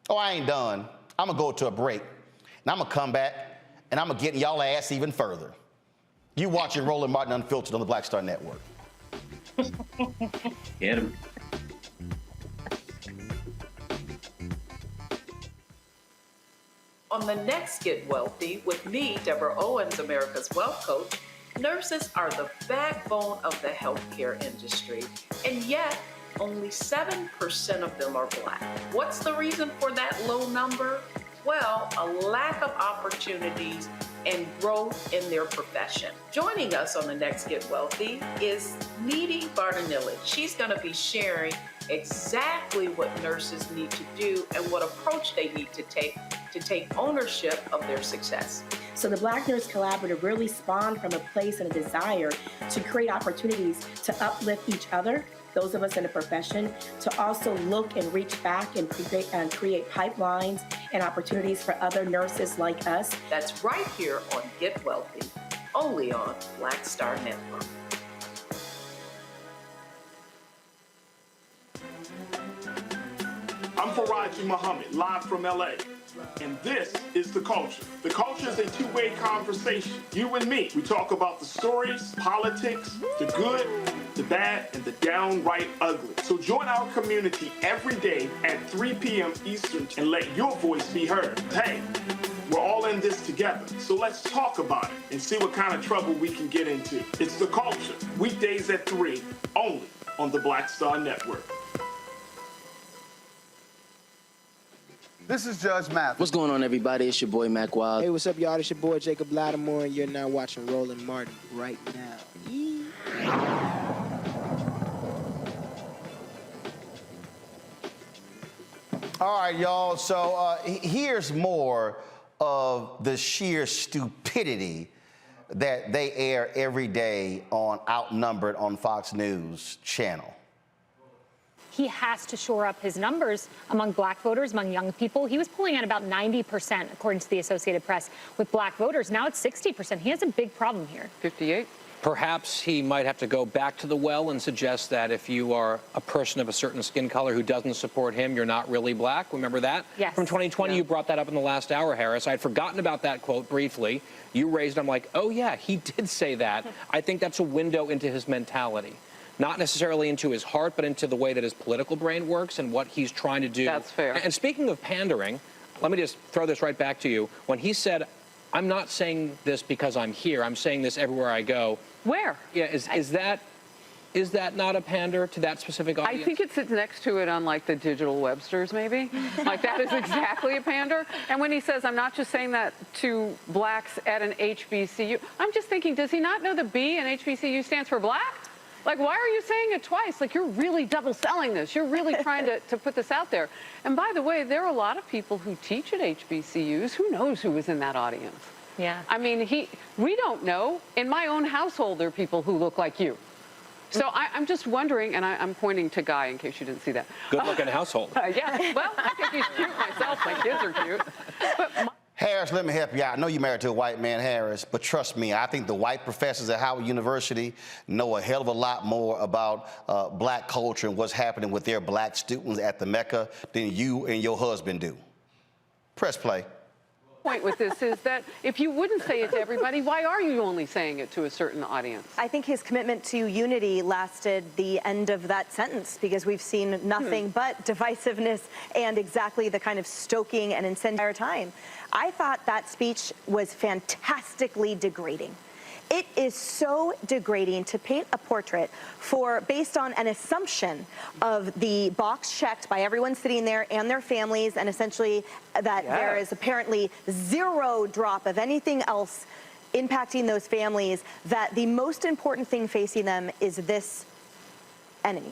Oh, I ain't done. I'm gonna go to a break, and I'm gonna come back, and I'm gonna get y'all ass even further. You watching Roland Martin Unfiltered on the Black Star Network. Get him. On the next Get Wealthy with me, Deborah Owens, America's Wealth Coach, nurses are the backbone of the healthcare industry, and yet only 7% of them are Black. What's the reason for that low number? Well, a lack of opportunities and growth in their profession. Joining us on the next Get Wealthy is Needy Bartonillich. She's going to be sharing exactly what nurses need to do and what approach they need to take ownership of their success. So the Black Nurse Collaborative really spawned from a place and a desire to create opportunities to uplift each other, those of us in the profession, to also look and reach back and create pipelines and opportunities for other nurses like us. That's right here on Get Wealthy, only on Black Star Network. I'm Faraji Muhammad, live from LA. And this is The Culture. The Culture is a two-way conversation. You and me, we talk about the stories, politics, the good, the bad, and the downright ugly. So join our community every day at 3 p.m. Eastern and let your voice be heard. Hey, we're all in this together. So let's talk about it and see what kind of trouble we can get into. It's The Culture, weekdays at 3, only on the Black Star Network. This is Judge Mathis. What's going on, everybody? It's your boy, Mac Wild. Hey, what's up, y'all? It's your boy, Jacob Lattimore, and you're now watching Roland Martin right now. All right, y'all. So here's more of the sheer stupidity that they air every day on Outnumbered on Fox News channel. He has to shore up his numbers among black voters, among young people. He was polling at about 90%, according to the Associated Press, with black voters. Now it's 60%. He has a big problem here. 58? Perhaps he might have to go back to the well and suggest that if you are a person of a certain skin color who doesn't support him, you're not really black. Remember that? Yes. From 2020, You brought that up in the last hour, Harris. I had forgotten about that quote briefly. You raised it. I'm like, oh, yeah, he did say that. I think that's a window into his mentality. Not necessarily into his heart, but into the way that his political brain works and what he's trying to do. That's fair. And speaking of pandering, let me just throw this right back to you. When he said, I'm not saying this because I'm here, I'm saying this everywhere I go. Where? Yeah, is that not a pander to that specific audience? I think it sits next to it on, like, the digital Websters, maybe. Like, that is exactly a pander. And when he says, I'm not just saying that to blacks at an HBCU, I'm just thinking, does he not know the B in HBCU stands for black? Like, why are you saying it twice? Like, you're really double selling this. You're really trying to put this out there. And by the way, there are a lot of people who teach at HBCUs. Who knows who was in that audience? Yeah. I mean, we don't know. In my own household, there are people who look like you. So I'm just wondering, and I'm pointing to Guy in case you didn't see that. Good-looking household. Yeah, well, I think he's cute myself. My kids are cute. But Harris, let me help you out. I know you're married to a white man, Harris, but trust me, I think the white professors at Howard University know a hell of a lot more about black culture and what's happening with their black students at the Mecca than you and your husband do. Press play. Point with this is that if you wouldn't say it to everybody, why are you only saying it to a certain audience? I think his commitment to unity lasted the end of that sentence because we've seen nothing but divisiveness and exactly the kind of stoking and incendiary time. I thought that speech was fantastically degrading. It is so degrading to paint a portrait based on an assumption of the box checked by everyone sitting there and their families, and essentially that there is apparently zero drop of anything else impacting those families, that the most important thing facing them is this enemy.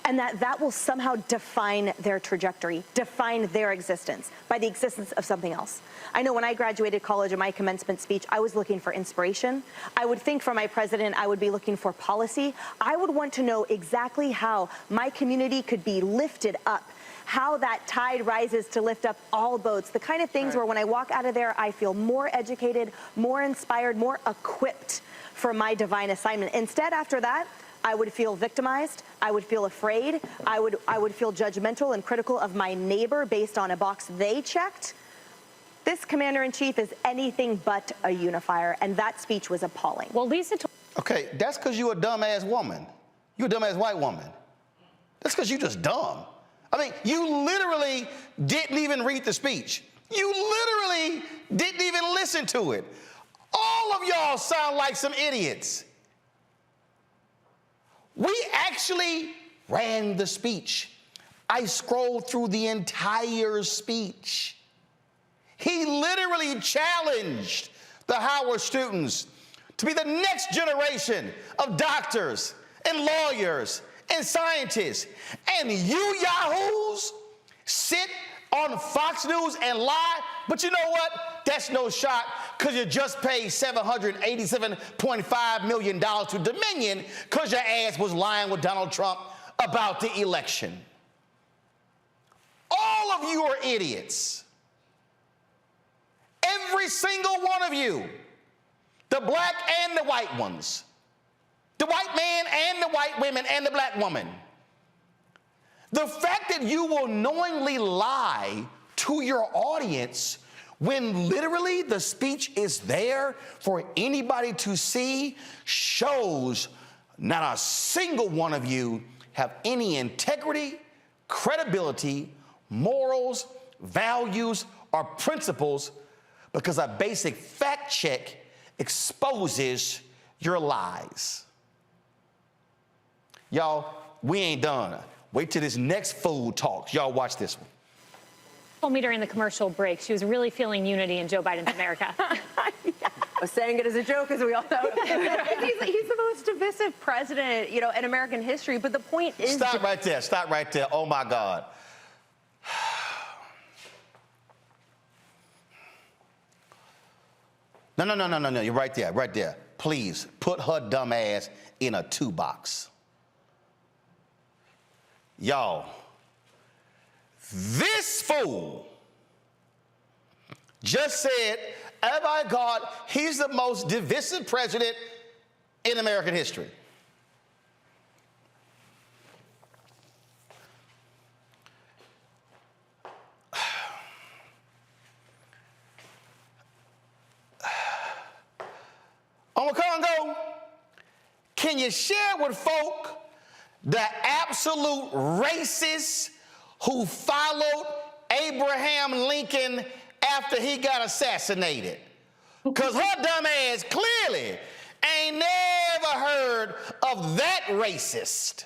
And that will somehow define their trajectory, define their existence by the existence of something else. I know when I graduated college in my commencement speech, I was looking for inspiration. I would think for my president, I would be looking for policy. I would want to know exactly how my community could be lifted up, how that tide rises to lift up all boats, the kind of things where when I walk out of there, I feel more educated, more inspired, more equipped for my divine assignment. Instead, after that, I would feel victimized, I would feel afraid, I would feel judgmental and critical of my neighbor based on a box they checked. This commander-in-chief is anything but a unifier, and that speech was appalling. Well, Lisa... Okay, that's because you're a dumbass woman. You're a dumbass white woman. That's because you're just dumb. I mean, you literally didn't even read the speech. You literally didn't even listen to it. All of y'all sound like some idiots. We actually ran the speech. I scrolled through the entire speech. He literally challenged the Howard students to be the next generation of doctors and lawyers and scientists. And you yahoos sit on Fox News and lie, but you know what? that's no shock because you just paid $787.5 million to Dominion because your ass was lying with Donald Trump about the election. All of you are idiots. Every single one of you, the black and the white ones, the white man and the white women and the black woman. The fact that you will knowingly lie to your audience when literally the speech is there for anybody to see shows not a single one of you have any integrity, credibility, morals, values, or principles, because a basic fact check exposes your lies. Y'all, we ain't done. Wait till this next fool talks. Y'all watch this one. Told me during the commercial break she was really feeling unity in Joe Biden's America. I was saying it as a joke, as we all know. He's the most divisive president, you know, in American history. But the point is... Stop right there. Stop right there. Oh, my God. No. You're right there, right there. Please, put her dumb ass in a 2-box. Y'all, this fool just said, oh my God, he's the most divisive president in American history. On Congo, can you share with folk the absolute racists who followed Abraham Lincoln after he got assassinated? Because her dumb ass clearly ain't never heard of that racist.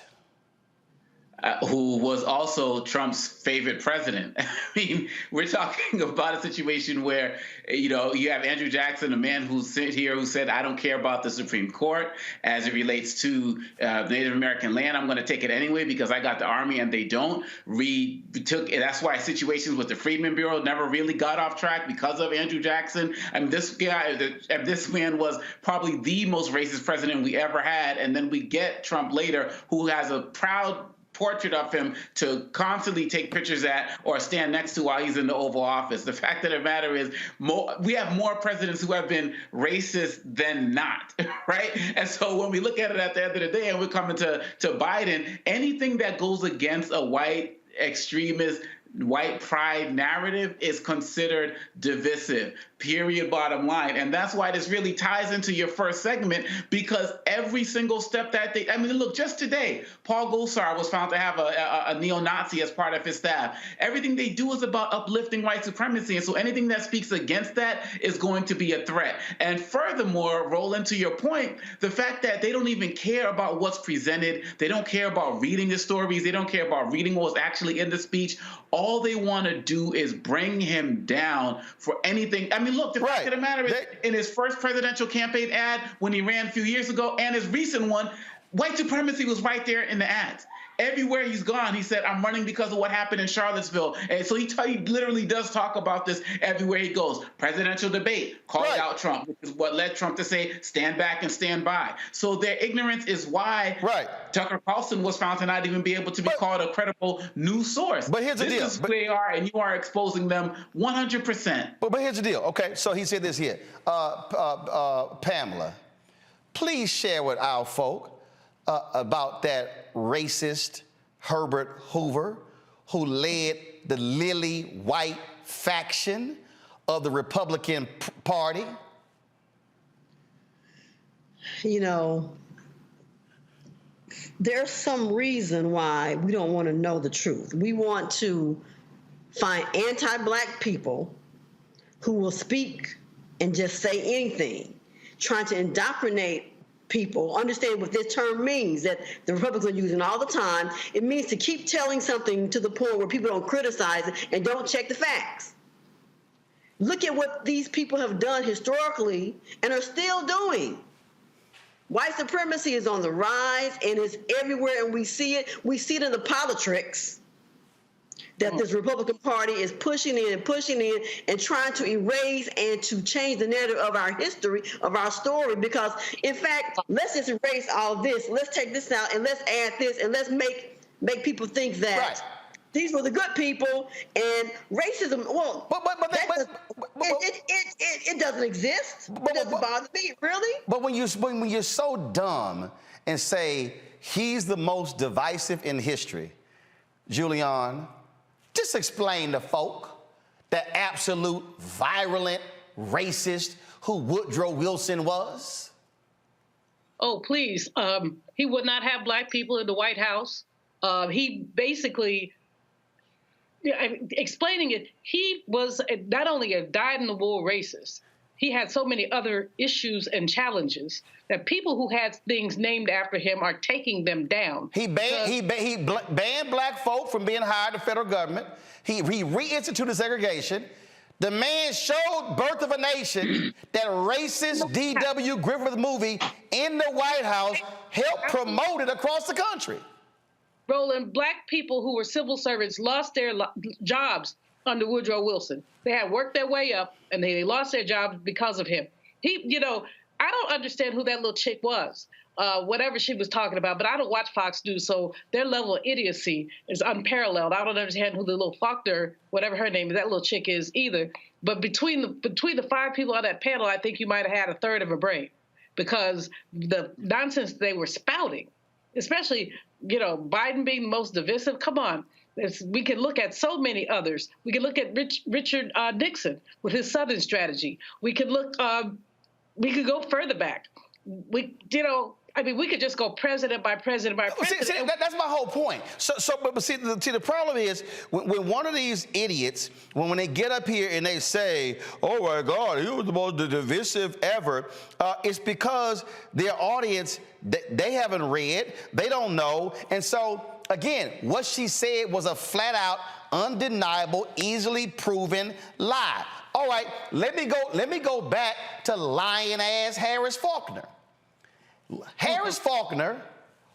Who was also Trump's favorite president. I mean, we're talking about a situation where, you know, you have Andrew Jackson, a man who's sit here who said, I don't care about the Supreme Court as it relates to Native American land. I'm going to take it anyway because I got the army and they don't. That's why situations with the Freedmen Bureau never really got off track because of Andrew Jackson. I mean, this man was probably the most racist president we ever had. And then we get Trump later, who has a proud portrait of him to constantly take pictures at or stand next to while he's in the Oval Office. The fact of the matter is, we have more presidents who have been racist than not, right? And so when we look at it at the end of the day and we're coming to Biden, anything that goes against a white extremist, white pride narrative is considered divisive, period, bottom line. And that's why this really ties into your first segment, because every single step that I mean, look, just today, Paul Gosar was found to have a neo-Nazi as part of his staff. Everything they do is about uplifting white supremacy. And so anything that speaks against that is going to be a threat. And furthermore, Roland, to your point, the fact that they don't even care about what's presented, they don't care about reading the stories, they don't care about reading what was actually in the speech. All they want to do is bring him down for anything. I mean, look, the fact of the matter is, in his first presidential campaign ad, when he ran a few years ago, and his recent one, white supremacy was right there in the ads. Everywhere he's gone, he said, I'm running because of what happened in Charlottesville. And so he literally does talk about this everywhere he goes. Presidential debate, called out Trump, which is what led Trump to say, stand back and stand by. So their ignorance is why Tucker Carlson was found to not even be able to be called a credible news source. But here's the deal. This is who they are, and you are exposing them 100%. But here's the deal. Okay, so he said this here. Pamela, please share with our folk about that racist Herbert Hoover who led the lily white faction of the Republican Party. You know, there's some reason why we don't want to know the truth. We want to find anti-black people who will speak and just say anything, trying to indoctrinate people. Understand what this term means, that the Republicans are using all the time. It means to keep telling something to the point where people don't criticize it and don't check the facts. Look at what these people have done historically and are still doing. White supremacy is on the rise and is everywhere, and we see it. We see it in the politics. that this Republican Party is pushing in and trying to erase and to change the narrative of our history, of our story. Because, in fact, let's just erase all this. Let's take this out and let's add this and let's make people think that these were the good people and racism. Well, it doesn't exist. It doesn't bother me, really. But when you're so dumb and say he's the most divisive in history, Julian, just explain to folk the absolute virulent racist who Woodrow Wilson was. Oh, please. He would not have black people in the White House. He basically, explaining it, he was not only a dyed-in-the-wool racist, he had so many other issues and challenges that people who had things named after him are taking them down. He banned black folk from being hired in the federal government. He reinstituted segregation. The man showed Birth of a Nation, that racist D.W. Griffith movie in the White House, helped promote it across the country. Roland, black people who were civil servants lost their jobs under Woodrow Wilson. They had worked their way up, and they lost their jobs because of him. I don't understand who that little chick was, whatever she was talking about, but I don't watch Fox News, so their level of idiocy is unparalleled. I don't understand who the little Faulkner, whatever her name is, that little chick is either. But between the 5 people on that panel, I think you might have had a third of a brain, because the nonsense they were spouting, especially, Biden being the most divisive. Come on. We can look at so many others. We can look at Richard Nixon with his Southern strategy. We could look, we could go further back. We could just go president by president by president. See, that's my whole point. But the problem is when one of these idiots, when they get up here and they say, "Oh my God, he was the most divisive ever," it's because their audience, they haven't read, they don't know, and so again, what she said was a flat-out, undeniable, easily proven lie. All right, let me go back to lying-ass Harris Faulkner. Harris Faulkner,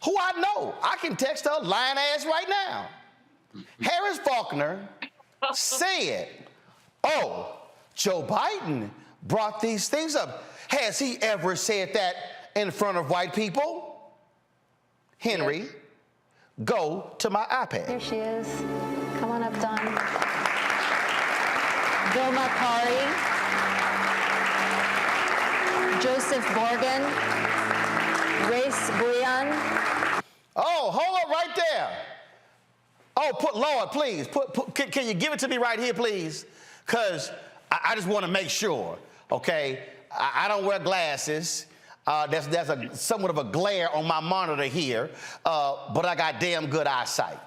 who I know, I can text her lying ass right now. Harris Faulkner said, "Oh, Joe Biden brought these things up. Has he ever said that in front of white people?" Henry, go to my iPad. Here she is. Come on up, Don. Bill Macari, Joseph Borgen, Race Bouillon. Oh, hold up right there. Oh, Lord, please, can you give it to me right here, please? Because I just want to make sure, okay? I don't wear glasses. There's somewhat of a glare on my monitor here, but I got damn good eyesight.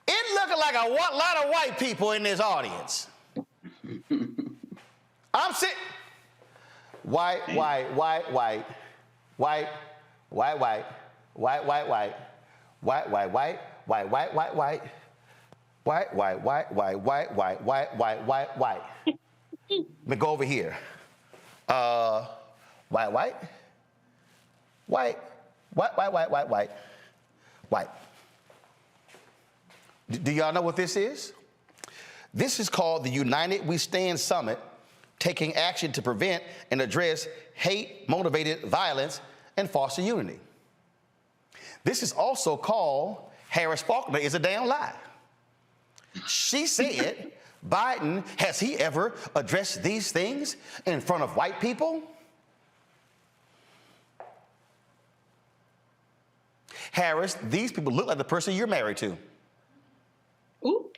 It looking like a lot of white people in this audience. I'm sitting. White. Let me go over here. White. Do y'all know what this is? This is called the United We Stand Summit, taking action to prevent and address hate-motivated violence and foster unity. This is also called Harris Faulkner is a damn lie. She said, Biden, has he ever addressed these things in front of white people? Harris, these people look like the person you're married to. Ooh.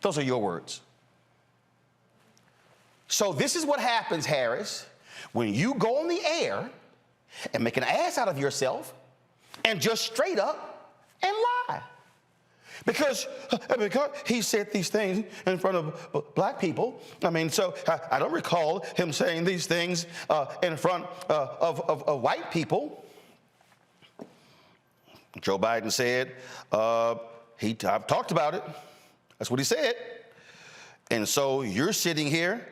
Those are your words. So this is what happens, Harris, when you go on the air and make an ass out of yourself and just straight up and lie. Because he said these things in front of black people. I mean, so I don't recall him saying these things in front of white people. Joe Biden said, I've talked about it. That's what he said. And so you're sitting here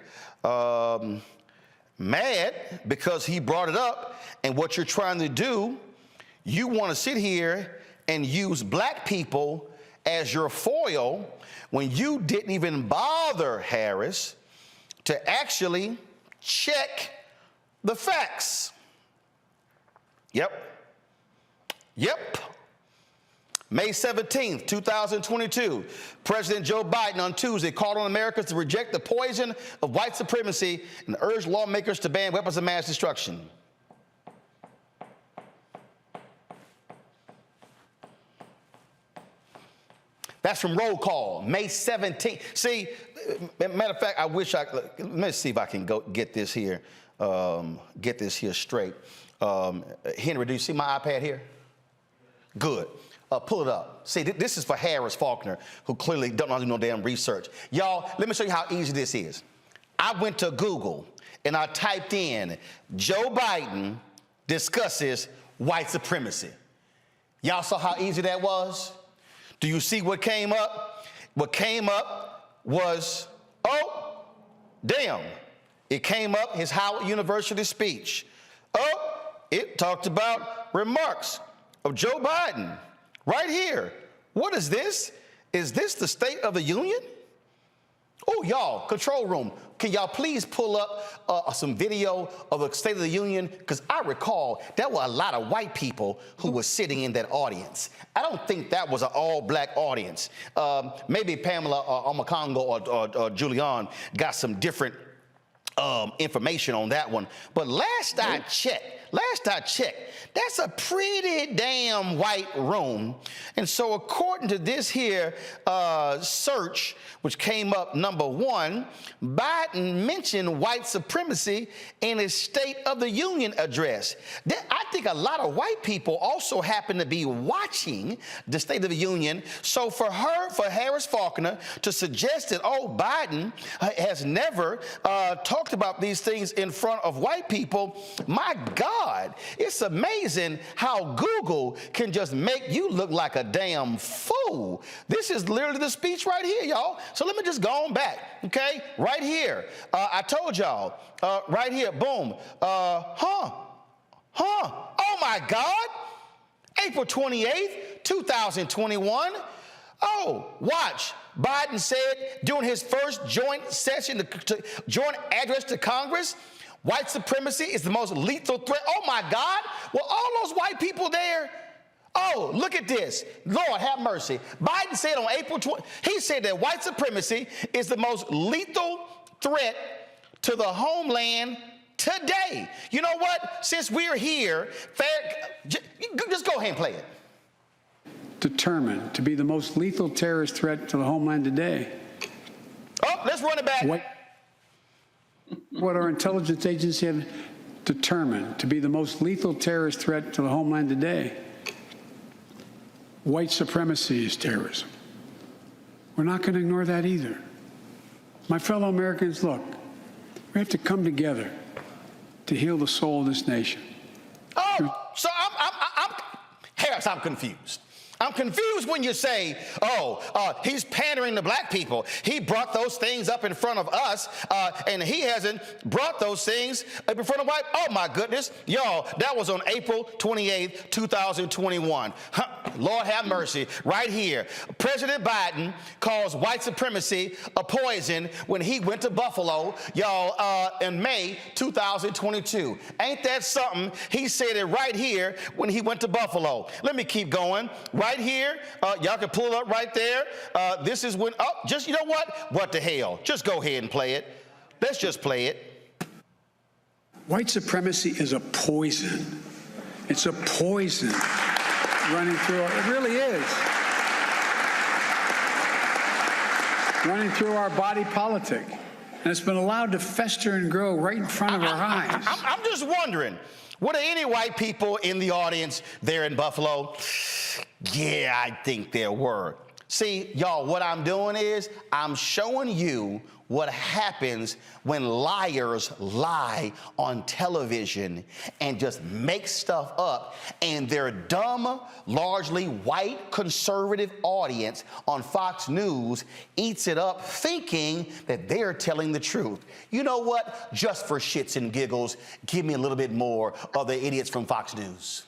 mad because he brought it up, and what you're trying to do, you want to sit here and use black people as your foil when you didn't even bother, Harris, to actually check the facts. Yep. May 17th, 2022, President Joe Biden on Tuesday called on Americans to reject the poison of white supremacy and urged lawmakers to ban weapons of mass destruction. That's from roll call, May 17th. See, matter of fact, I wish let me see if I can go get this here straight. Henry, do you see my iPad here? Good. Pull it up. See, this is for Harris Faulkner, who clearly don't do no damn research. Y'all, let me show you how easy this is. I went to Google and I typed in Joe Biden discusses white supremacy. Y'all saw how easy that was? Do you see what came up? What came up was, oh, damn. It came up, his Howard University speech. Oh, it talked about remarks of Joe Biden right here. What is this? Is this the State of the Union? Oh, y'all, control room, can y'all please pull up some video of the State of the Union? Because I recall there were a lot of white people who were sitting in that audience. I don't think that was an all-black audience. Maybe Pamela Omakongo or Julian got some different information on that one. But last I checked, that's a pretty damn white room. And so according to this here search, which came up number 1, Biden mentioned white supremacy in his State of the Union address. I think a lot of white people also happen to be watching the State of the Union. So for Harris Faulkner to suggest that, oh, Biden has never talked about these things in front of white people, my God, it's amazing how Google can just make you look like a damn fool. This is literally the speech right here, y'all. So let me just go on back, okay? Right here. I told y'all, right here, boom. Oh my God. April 28th, 2021. Oh, watch. Biden said during his first joint session, joint address to Congress, white supremacy is the most lethal threat. Oh my God, were all those white people there? Oh, look at this. Lord have mercy. Biden said on April 20, he said that white supremacy is the most lethal threat to the homeland today. You know what? Since we're here, just go ahead and play it. Determined to be the most lethal terrorist threat to the homeland today. Oh, let's run it back. What our intelligence agencies have determined to be the most lethal terrorist threat to the homeland today. White supremacy is terrorism. We're not going to ignore that either. My fellow Americans, look, we have to come together to heal the soul of this nation. Oh, so Harris, I'm confused. I'm confused when you say, he's pandering to black people. He brought those things up in front of us, and he hasn't brought those things up in front of white. Oh, my goodness. Y'all, that was on April 28th, 2021. Lord have mercy. Right here. President Biden calls white supremacy a poison when he went to Buffalo, y'all, in May 2022. Ain't that something? He said it right here when he went to Buffalo. Let me keep going. Right here, y'all can pull it up right there. This is when, you know what? What the hell? Just go ahead and play it. Let's just play it. White supremacy is a poison. It's a poison running through it really is. Running through our body politic. And it's been allowed to fester and grow right in front of our eyes. I'm just wondering, were there any white people in the audience there in Buffalo? Yeah, I think there were. See, y'all, what I'm doing is I'm showing you what happens when liars lie on television and just make stuff up, and their dumb, largely white conservative audience on Fox News eats it up thinking that they're telling the truth. You know what? Just for shits and giggles, give me a little bit more of the idiots from Fox News.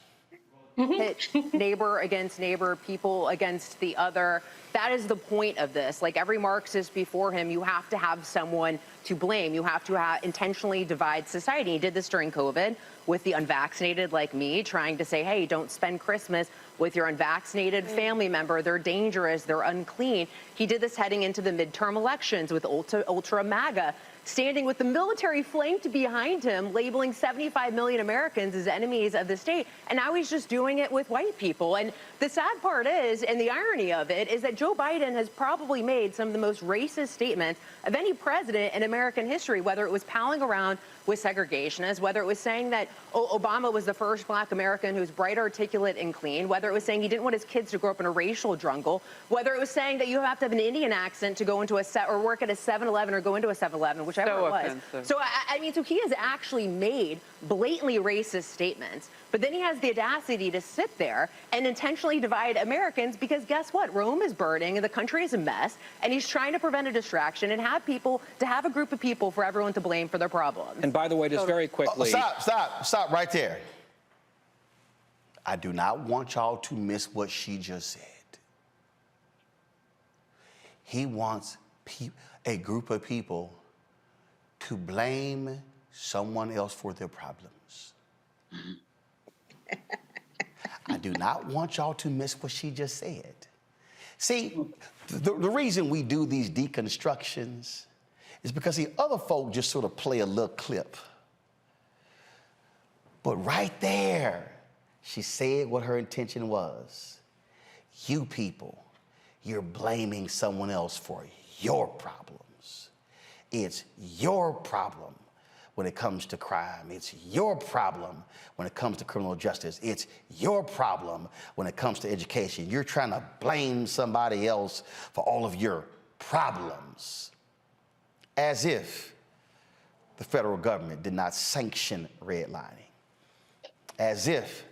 pit neighbor against neighbor, people against the other. That is the point of this. Like every Marxist before him, you have to have someone to blame. You have to intentionally divide society. He did this during COVID with the unvaccinated like me, trying to say, hey, don't spend Christmas with your unvaccinated family member. They're dangerous. They're unclean. He did this heading into the midterm elections with ultra MAGA, standing with the military flanked behind him, labeling 75 million Americans as enemies of the state. And now he's just doing it with white people. And the sad part is, and the irony of it, is that Joe Biden has probably made some of the most racist statements of any president in American history, whether it was palling around with segregationists, whether it was saying that Obama was the first black American who's bright, articulate, and clean, whether it was saying he didn't want his kids to grow up in a racial jungle, whether it was saying that you have to have an Indian accent to go into or work at a 7-Eleven or go into a 7-Eleven, whichever it was. Offensive. So, I mean, so he has actually made blatantly racist statements, but then he has the audacity to sit there and intentionally divide Americans because guess what? Rome is burning and the country is a mess, and he's trying to prevent a distraction and have a group of people for everyone to blame for their problems. And by the way, just very quickly. Stop right there. I do not want y'all to miss what she just said. He wants a group of people to blame someone else for their problems. I do not want y'all to miss what she just said. See, the reason we do these deconstructions is because the other folk just sort of play a little clip. But right there, she said what her intention was. You people, you're blaming someone else for your problems. It's your problem when it comes to crime. It's your problem when it comes to criminal justice. It's your problem when it comes to education. You're trying to blame somebody else for all of your problems, as if the federal government did not sanction redlining, as if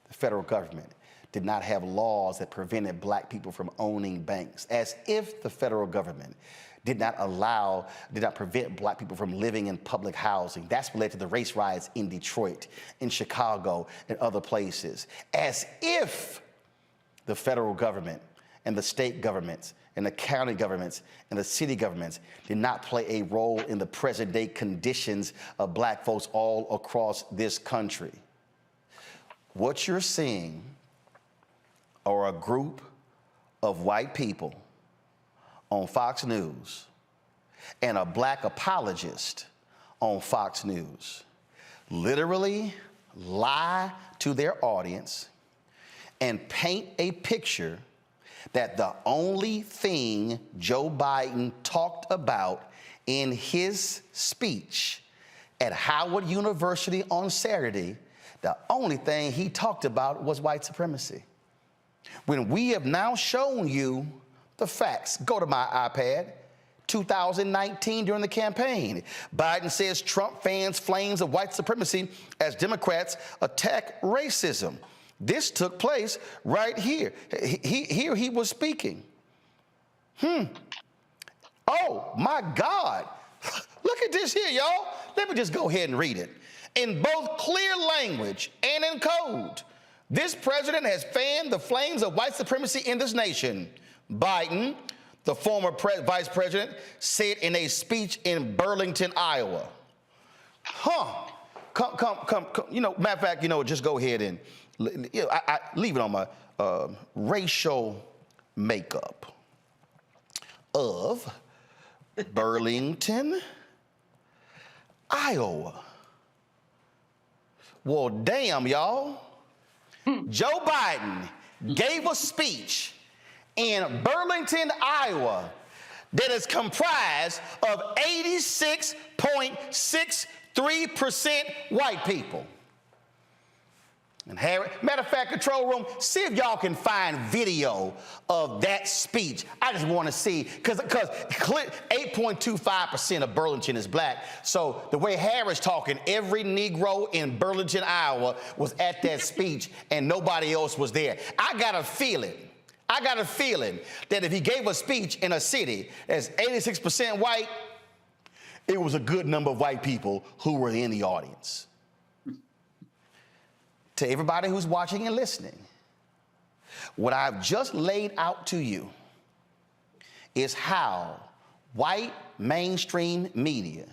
the federal government did not have laws that prevented black people from owning banks, as if the federal government did not prevent black people from living in public housing. That's what led to the race riots in Detroit, in Chicago, and other places. As if the federal government and the state governments and the county governments and the city governments did not play a role in the present day conditions of black folks all across this country. What you're seeing are a group of white people on Fox News and a black apologist on Fox News literally lie to their audience and paint a picture that the only thing Joe Biden talked about in his speech at Howard University on Saturday, the only thing he talked about was white supremacy. When we have now shown you the facts. Go to my iPad. 2019 during the campaign. Biden says Trump fans flames of white supremacy as Democrats attack racism. This took place right here. Here he was speaking. Oh my God. Look at this here, y'all. Let me just go ahead and read it. In both clear language and in code, this president has fanned the flames of white supremacy in this nation. Biden, the former vice president, said in a speech in Burlington, Iowa. Come. You know, matter of fact, you know, just go ahead and I leave it on my racial makeup of Burlington, Iowa. Well, damn, y'all. Joe Biden gave a speech in Burlington, Iowa, that is comprised of 86.63% white people. And matter of fact, control room, see if y'all can find video of that speech. I just want to see, because 8.25% of Burlington is black. So the way Harris talking, every Negro in Burlington, Iowa was at that speech and nobody else was there. I got a feeling that if he gave a speech in a city that's 86% white, it was a good number of white people who were in the audience. to everybody who's watching and listening, what I've just laid out to you is how white mainstream media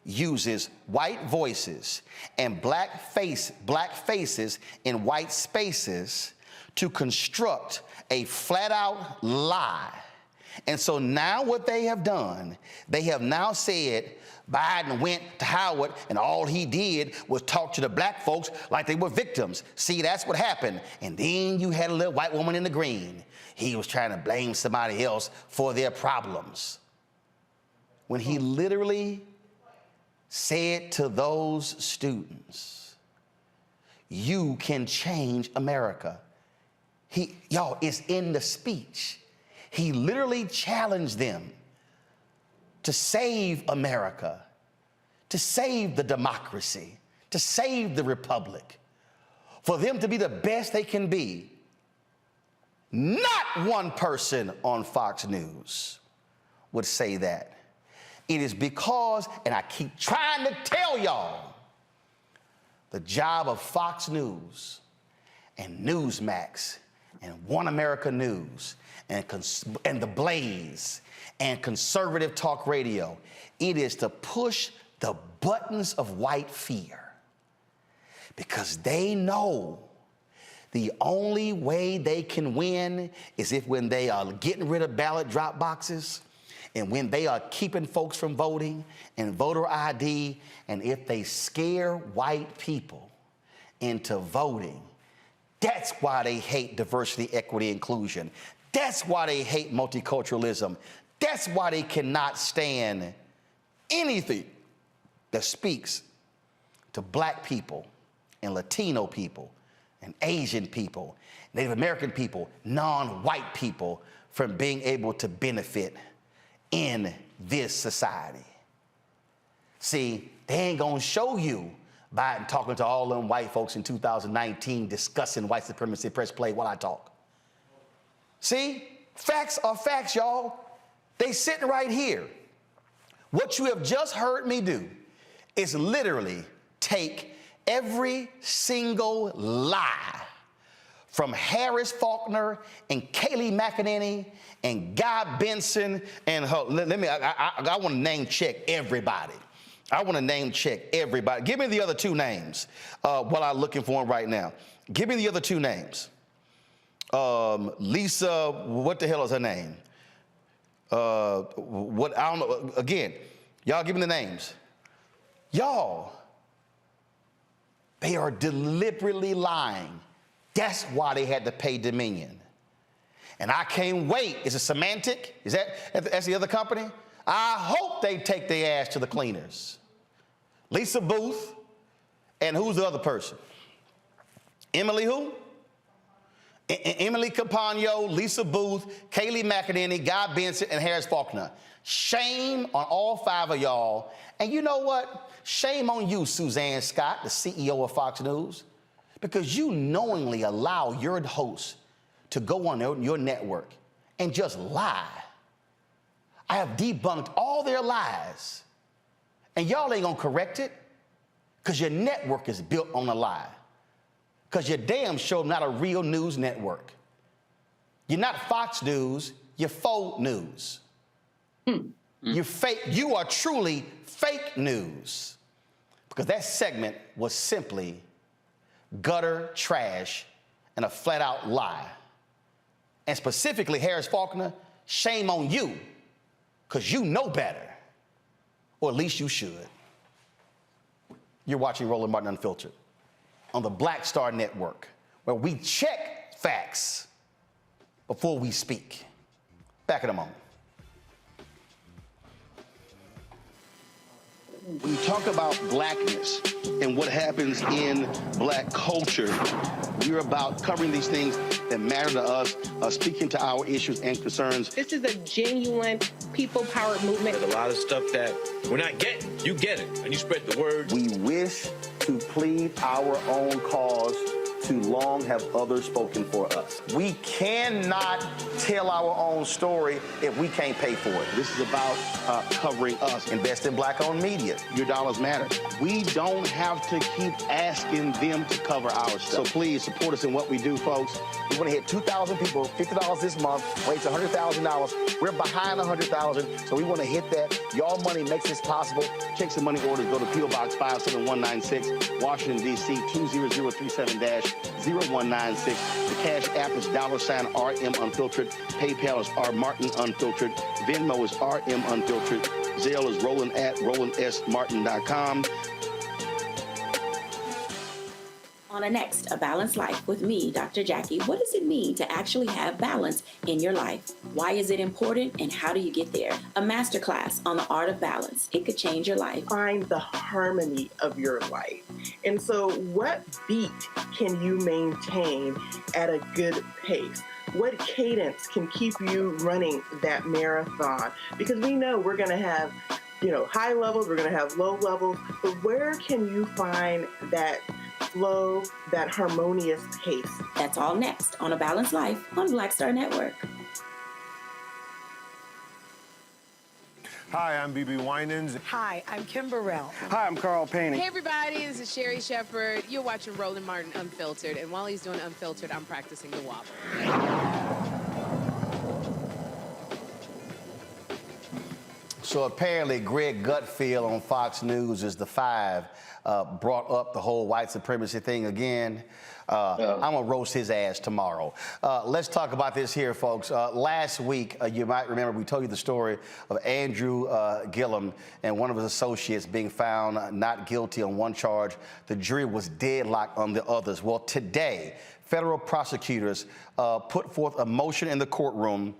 uses white voices and black faces in white spaces to construct a flat-out lie. And so now what they have done, they have now said Biden went to Howard and all he did was talk to the black folks like they were victims. See, that's what happened. And then you had a little white woman in the green. He was trying to blame somebody else for their problems. When he literally said to those students, you can change America. Y'all, it's in the speech. He literally challenged them to save America, to save the democracy, to save the republic, for them to be the best they can be. Not one person on Fox News would say that. It is because, and I keep trying to tell y'all, the job of Fox News and Newsmax and One America News and The Blaze and conservative talk radio, it is to push the buttons of white fear, because they know the only way they can win is if when they are getting rid of ballot drop boxes and when they are keeping folks from voting and voter ID, and if they scare white people into voting. That's why they hate diversity, equity, inclusion. That's why they hate multiculturalism. That's why they cannot stand anything that speaks to black people and Latino people and Asian people, Native American people, non-white people from being able to benefit in this society. See, they ain't gonna show you Biden talking to all them white folks in 2019 discussing white supremacy. Press play while I talk. See, facts are facts, y'all. They sitting right here. What you have just heard me do is literally take every single lie from Harris Faulkner and Kayleigh McEnany and Guy Benson and her. I want to name check everybody. I want to name check everybody. Give me the other two names while I'm looking for them right now. Give me the other two names. Lisa, what the hell is her name? I don't know. Again, y'all give me the names. Y'all, they are deliberately lying. That's why they had to pay Dominion. And I can't wait. Is it Semantic? That's the other company? I hope they take their ass to the cleaners. Lisa Booth, and who's the other person? Emily who? Emily Campagno, Lisa Booth, Kayleigh McEnany, Guy Benson, and Harris Faulkner. Shame on all five of y'all. And you know what? Shame on you, Suzanne Scott, the CEO of Fox News, because you knowingly allow your host to go on your network and just lie. I have debunked all their lies, and y'all ain't gonna correct it because your network is built on a lie. Because you're damn sure not a real news network. You're not Fox News, you're faux news. You're fake. You are truly fake news. Because that segment was simply gutter trash and a flat out lie. And specifically, Harris Faulkner, shame on you, because you know better. Or at least you should. You're watching Roland Martin Unfiltered on the Black Star Network, where we check facts before we speak. Back in a moment. When you talk about blackness and what happens in black culture, we're about covering these things that matter to us, speaking to our issues and concerns. This is a genuine people-powered movement. There's a lot of stuff that we're not getting. You get it, and you spread the word. We wish to plead our own cause Too long have others spoken for us. We cannot tell our own story if we can't pay for it. This is about covering us. Invest in black-owned media. Your dollars matter. We don't have to keep asking them to cover our stuff. So please support us in what we do, folks. We want to hit 2,000 people, $50 this month, raise $100,000. We're behind 100,000, so we want to hit that. Your money makes this possible. Check some money orders. Go to P.O. Box 57196, Washington, D.C. 20037-0196. The Cash App is $RM Unfiltered. PayPal is R Martin Unfiltered. Venmo is RM Unfiltered. Zelle is Roland@RolandSMartin.com. On a next, A Balanced Life with me, Dr. Jackie. What does it mean to actually have balance in your life? Why is it important and how do you get there? A masterclass on the art of balance. It could change your life. Find the harmony of your life. And so what beat can you maintain at a good pace? What cadence can keep you running that marathon? Because we know we're going to have, high levels, we're going to have low levels, but where can you find that flow, that harmonious pace? That's all next on A Balanced Life on Black Star Network. Hi, I'm BB Winans. Hi, I'm Kim Burrell. Hi, I'm Carl Payne. Hey, everybody, this is Sherry Shepherd. You're watching Roland Martin Unfiltered, and while he's doing Unfiltered, I'm practicing the wobble. So apparently Greg Gutfeld on Fox News is the five brought up the whole white supremacy thing again. I'm going to roast his ass tomorrow. Let's talk about this here, folks. Last week, you might remember, we told you the story of Andrew Gillum and one of his associates being found not guilty on one charge. The jury was deadlocked on the others. Well, today, federal prosecutors put forth a motion in the courtroom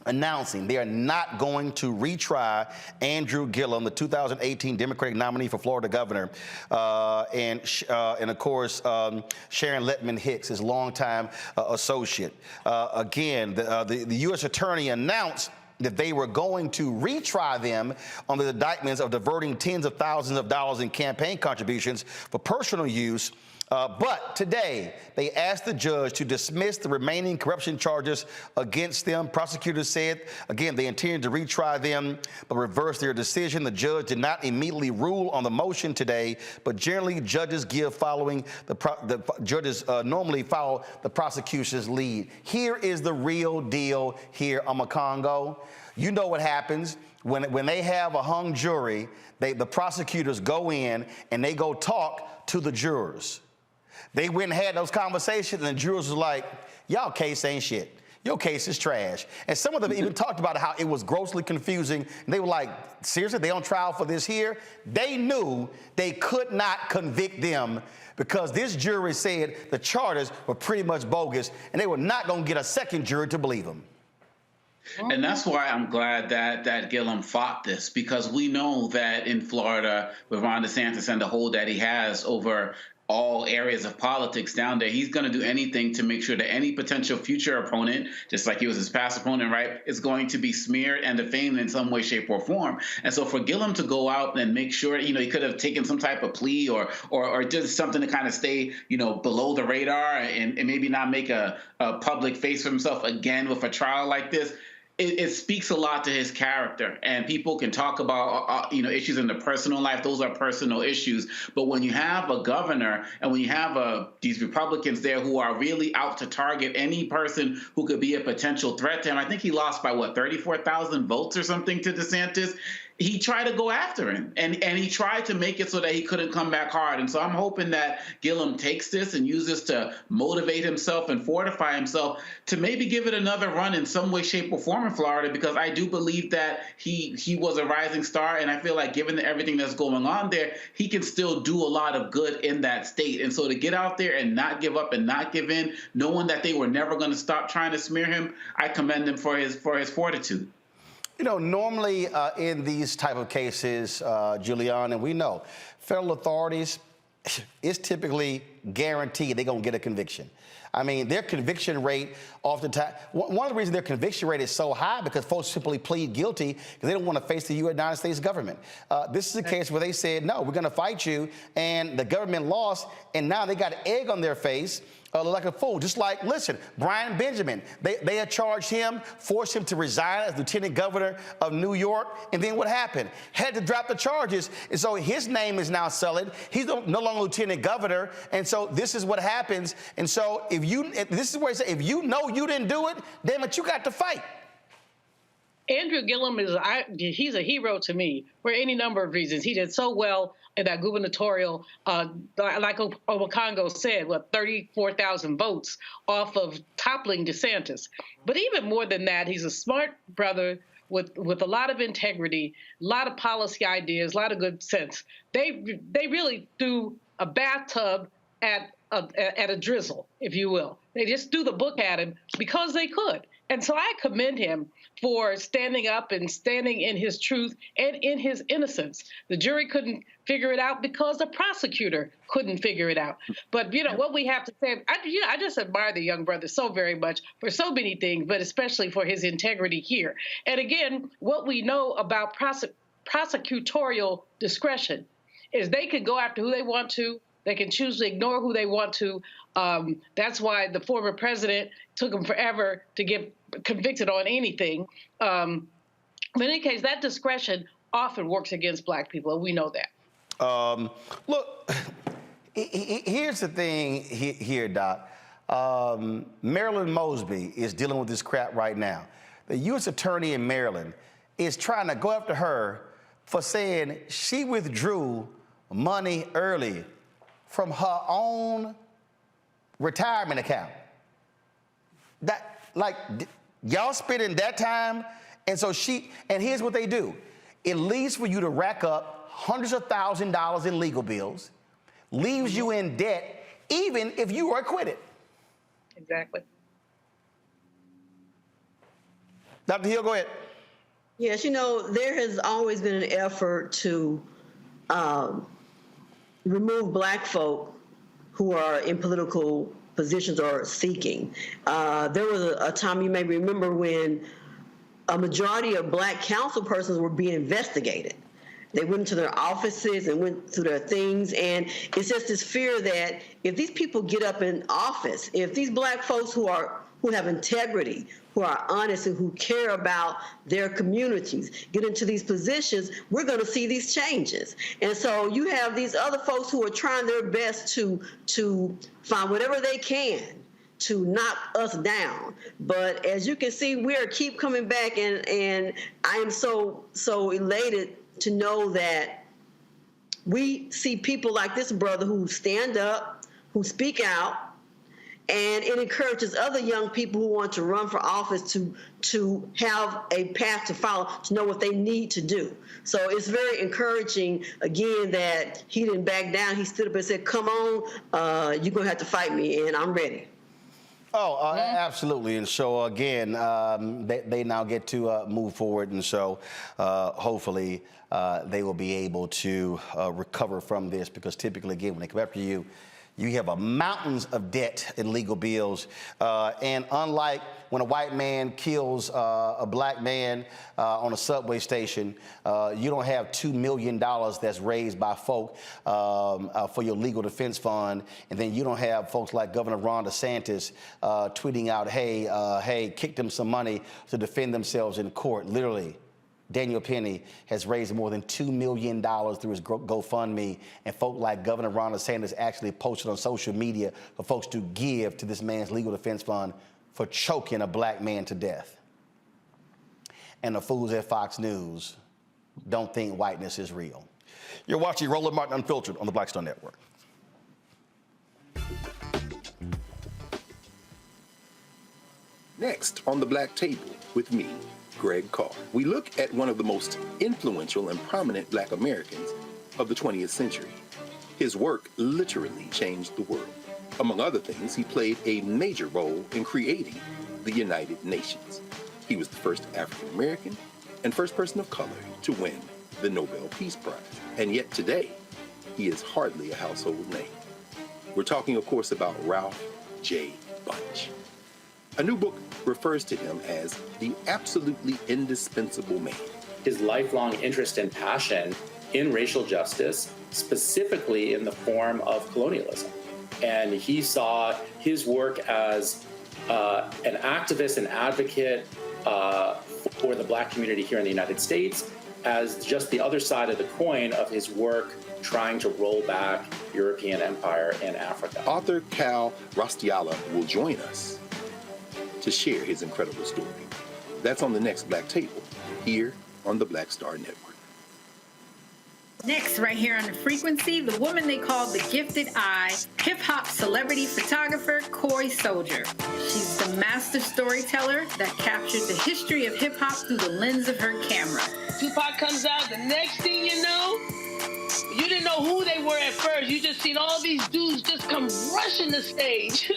announcing they are not going to retry Andrew Gillum, the 2018 Democratic nominee for Florida governor, and of course, Sharon Letman Hicks, his longtime associate. Again, the U.S. attorney announced that they were going to retry them on the indictments of diverting tens of thousands of dollars in campaign contributions for personal use. But today, they asked the judge to dismiss the remaining corruption charges against them. Prosecutors said, again, they intended to retry them, but reversed their decision. The judge did not immediately rule on the motion today, but generally judges give following the judges normally follow the prosecution's lead. Here is the real deal here, Congo. You know what happens when they have a hung jury. The prosecutors go in and they go talk to the jurors. They went and had those conversations, and the jurors was like, y'all case ain't shit. Your case is trash. And some of them even talked about how it was grossly confusing. And they were like, seriously, they on trial for this here? They knew they could not convict them because this jury said the charges were pretty much bogus, and they were not going to get a second jury to believe them. And that's why I'm glad that Gillum fought this, because we know that in Florida, with Ron DeSantis and the hold that he has over all areas of politics down there, he's going to do anything to make sure that any potential future opponent, just like he was his past opponent, right, is going to be smeared and defamed in some way, shape, or form. And so for Gillum to go out and make sure, he could have taken some type of plea or just something to kind of stay, below the radar and maybe not make a public face for himself again with a trial like this. It speaks a lot to his character, and people can talk about issues in the personal life. Those are personal issues. But when you have a governor and when you have these Republicans there who are really out to target any person who could be a potential threat to him, I think he lost by 34,000 votes or something to DeSantis. He tried to go after him, and he tried to make it so that he couldn't come back hard. And so I'm hoping that Gillum takes this and uses to motivate himself and fortify himself to maybe give it another run in some way, shape, or form in Florida, because I do believe that he was a rising star, and I feel like given everything that's going on there, he can still do a lot of good in that state. And so to get out there and not give up and not give in, knowing that they were never going to stop trying to smear him, I commend him for his fortitude. Normally in these type of cases, Julian, and we know, federal authorities, it's typically guaranteed they're going to get a conviction. I mean, their conviction rate oftentimes, one of the reasons their conviction rate is so high because folks simply plead guilty because they don't want to face the United States government. This is a case where they said, no, we're going to fight you, and the government lost, and now they got egg on their face, like a fool. Just like, listen, Brian Benjamin, they had charged him, forced him to resign as lieutenant governor of New York, and then what happened? Had to drop the charges, and so his name is now sullied. He's no longer lieutenant governor, and so this is what happens. And so this is where he said, if you know you didn't do it, damn it, you got to fight. Andrew Gillum he's a hero to me for any number of reasons. He did so well in that gubernatorial, like Obakongo said, 34,000 votes off of toppling DeSantis. But even more than that, he's a smart brother with a lot of integrity, a lot of policy ideas, a lot of good sense. They really threw a bathtub at a drizzle, if you will. They just threw the book at him because they could. And so I commend him for standing up and standing in his truth and in his innocence. The jury couldn't figure it out because the prosecutor couldn't figure it out. But, what we have to say, I just admire the young brother so very much for so many things, but especially for his integrity here. And again, what we know about prosecutorial discretion is they can go after who they want to. They can choose to ignore who they want to. That's why the former president took him forever to get convicted on anything. But in any case, that discretion often works against Black people, and we know that. Look, here's the thing here, Doc. Marilyn Mosby is dealing with this crap right now. The U.S. attorney in Maryland is trying to go after her for saying she withdrew money early from her own retirement account. Y'all spending that time, and so and here's what they do. It leaves for you to rack up hundreds of $1,000s in legal bills, leaves you in debt, even if you are acquitted. Exactly. Dr. Hill, go ahead. Yes, there has always been an effort to remove Black folk who are in political positions or seeking. There was a time, you may remember, when a majority of Black council persons were being investigated. They went into their offices and went through their things, and it's just this fear that if these people get up in office, if these Black folks who have integrity, who are honest and who care about their communities get into these positions, we're going to see these changes. And so you have these other folks who are trying their best to find whatever they can to knock us down. But as you can see, we keep coming back, and I am so elated to know that we see people like this brother who stand up, who speak out, and it encourages other young people who want to run for office to have a path to follow, to know what they need to do. So it's very encouraging, again, that he didn't back down. He stood up and said, come on, you're going to have to fight me, and I'm ready. Oh, absolutely. And so, again, they now get to move forward. And so hopefully they will be able to recover from this, because typically, again, when they come after you, you have mountains of debt and legal bills. And unlike when a white man kills a Black man on a subway station, you don't have $2 million that's raised by folk for your legal defense fund. And then you don't have folks like Governor Ron DeSantis tweeting out, hey, kick them some money to defend themselves in court. Literally, Daniel Penny has raised more than $2 million through his GoFundMe, and folk like Governor Ron DeSantis actually posted on social media for folks to give to this man's legal defense fund for choking a Black man to death. And the fools at Fox News don't think whiteness is real. You're watching Roland Martin Unfiltered on the Black Star Network. Next on the Black Table with me, Greg Carr, we look at one of the most influential and prominent Black Americans of the 20th century. His work literally changed the world. Among other things, he played a major role in creating the United Nations. He was the first African American and first person of color to win the Nobel Peace Prize. And yet today, he is hardly a household name. We're talking, of course, about Ralph J. Bunche. A new book refers to him as the absolutely indispensable man. His lifelong interest and passion in racial justice, specifically in the form of colonialism. and he saw his work as an activist and advocate for the Black community here in the United States as just the other side of the coin of his work trying to roll back European empire in Africa. Author Cal Rostiala will join us to share his incredible story. That's on the next Black Table, here on the Black Star Network. Next, right here on The Frequency, the woman they call the Gifted Eye, hip-hop celebrity photographer Coy Soldier. She's the master storyteller that captured the history of hip-hop through the lens of her camera. Tupac comes out, the next thing you know, you didn't know who they were at first. You just seen all these dudes just come rushing the stage.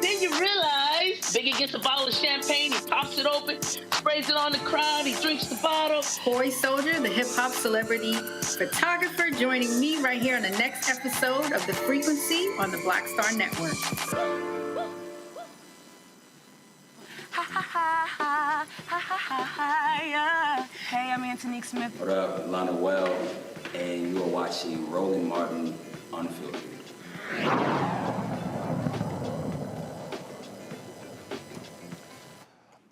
Then you realize Biggie gets a bottle of champagne, he pops it open, sprays it on the crowd, he drinks the bottle. Coy Soldier, the hip-hop celebrity photographer, joining me right here on the next episode of The Frequency on the Black Star Network. Hey, I'm Antonique Smith. What up, Lana Well, and you are watching Roland Martin Unfiltered.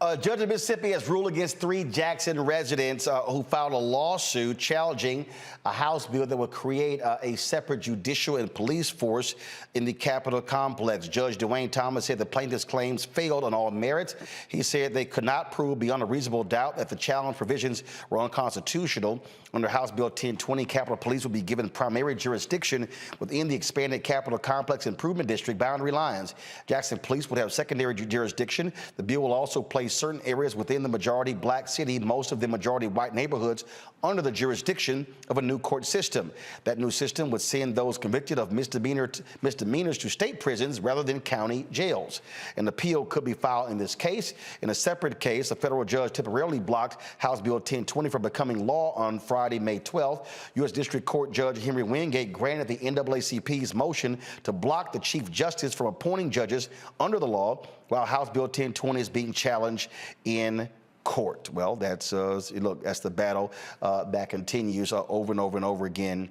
A judge in Mississippi has ruled against 3 Jackson residents who filed a lawsuit challenging a House bill that would create a separate judicial and police force in the Capitol complex. Judge Dwayne Thomas said the plaintiff's claims failed on all merits. He said they could not prove beyond a reasonable doubt that the challenge provisions were unconstitutional. Under House Bill 1020, Capitol Police would be given primary jurisdiction within the expanded Capitol Complex Improvement District boundary lines. Jackson Police would have secondary jurisdiction. The bill will also place certain areas within the majority Black city, most of the majority white neighborhoods, under the jurisdiction of a new court system. That new system would send those convicted of misdemeanors to state prisons rather than county jails. An appeal could be filed in this case. In a separate case, a federal judge temporarily blocked House Bill 1020 from becoming law on Friday, May 12th. U.S. District Court Judge Henry Wingate granted the NAACP's motion to block the Chief Justice from appointing judges under the law while House Bill 1020 is being challenged in court. Well, that's look, that's the battle that continues over and over and over again.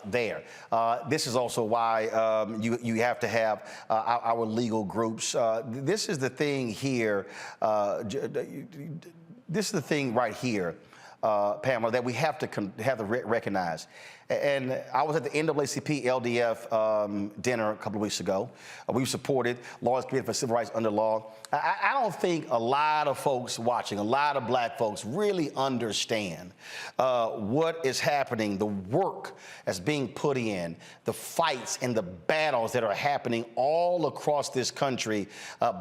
There. This is also why you have to have our legal groups. This is the thing here. This is the thing right here, Pamela, that we have to recognize. And I was at the NAACP LDF dinner a couple of weeks ago. We've supported laws created for civil rights under law. I don't think a lot of folks watching, a lot of Black folks really understand what is happening, the work that's being put in, the fights and the battles that are happening all across this country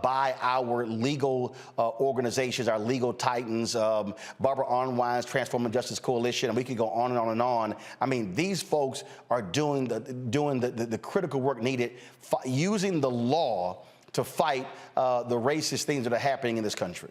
by our legal organizations, our legal titans, Barbara Arnwine's Transforming Justice Coalition, and we could go on and on and on. I mean, these folks are doing the critical work needed, using the law to fight the racist things that are happening in this country.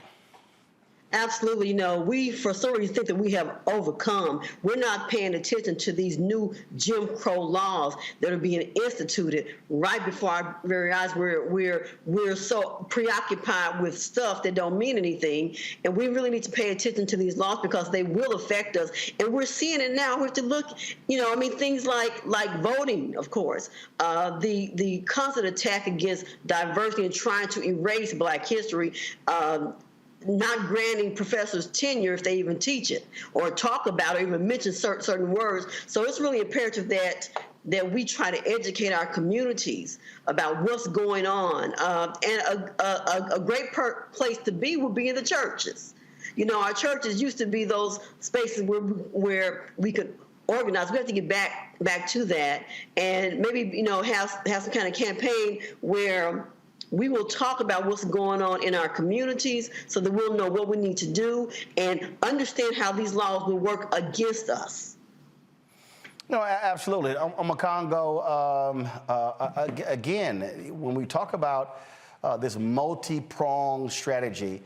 Absolutely. You know, we for some reason think that we have overcome. We're not paying attention to these new Jim Crow laws that are being instituted right before our very eyes. We're so preoccupied with stuff that don't mean anything, and we really need to pay attention to these laws because they will affect us. And we're seeing it now. We have to look, you know, I mean, things like voting, of course, the constant attack against diversity and trying to erase Black history. Not granting professors tenure if they even teach it or talk about it or even mention certain words. So it's really imperative that we try to educate our communities about what's going on. And a great place to be would be in the churches. You know, our churches used to be those spaces where we could organize. We have to get back to that, and maybe, you know, have some kind of campaign where we will talk about what's going on in our communities so that we'll know what we need to do and understand how these laws will work against us. No, absolutely. Congo, again, when we talk about this multi-pronged strategy,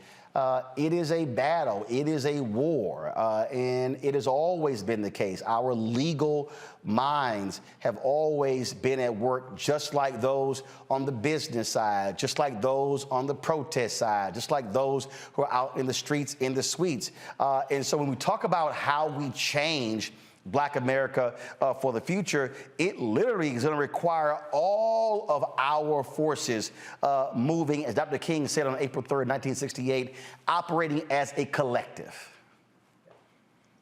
it is a battle, it is a war, and it has always been the case. Our legal minds have always been at work, just like those on the business side, just like those on the protest side, just like those who are out in the streets, in the suites. And so when we talk about how we change Black America for the future, it literally is going to require all of our forces moving, as Dr. King said on April 3rd, 1968, operating as a collective.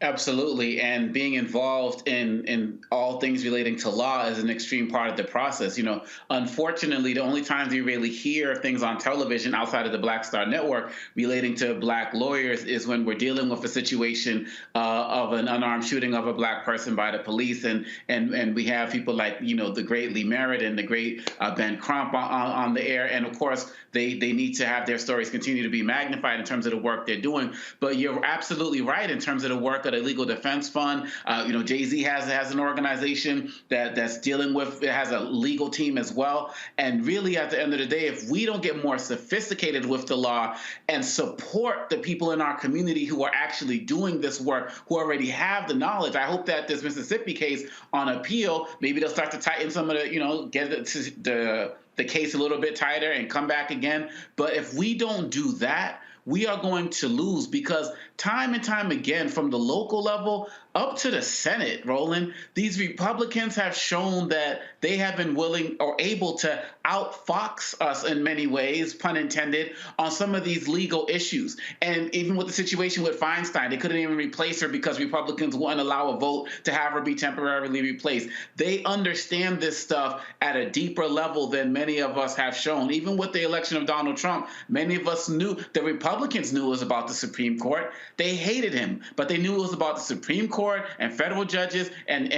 Absolutely, and being involved in all things relating to law is an extreme part of the process. You know, unfortunately, the only times you really hear things on television outside of the Black Star Network relating to Black lawyers is when we're dealing with a situation of an unarmed shooting of a Black person by the police, and we have people like, you know, the great Lee Merritt and the great Ben Crump on the air, and of course they need to have their stories continue to be magnified in terms of the work they're doing. But you're absolutely right in terms of the work of the Legal Defense Fund. You know, Jay-Z has an organization that's dealing with, it has a legal team as well. And really, at the end of the day, if we don't get more sophisticated with the law and support the people in our community who are actually doing this work, who already have the knowledge, I hope that this Mississippi case on appeal, maybe they'll start to tighten some of the, you know, get the case a little bit tighter and come back again. But if we don't do that, we are going to lose, because time and time again, from the local level up to the Senate, Roland, these Republicans have shown that they have been willing or able to outfox us in many ways, pun intended, on some of these legal issues. And even with the situation with Feinstein, they couldn't even replace her because Republicans wouldn't allow a vote to have her be temporarily replaced. They understand this stuff at a deeper level than many of us have shown. Even with the election of Donald Trump, many of us knew, the Republicans knew it was about the Supreme Court. They hated him, but they knew it was about the Supreme Court and federal judges and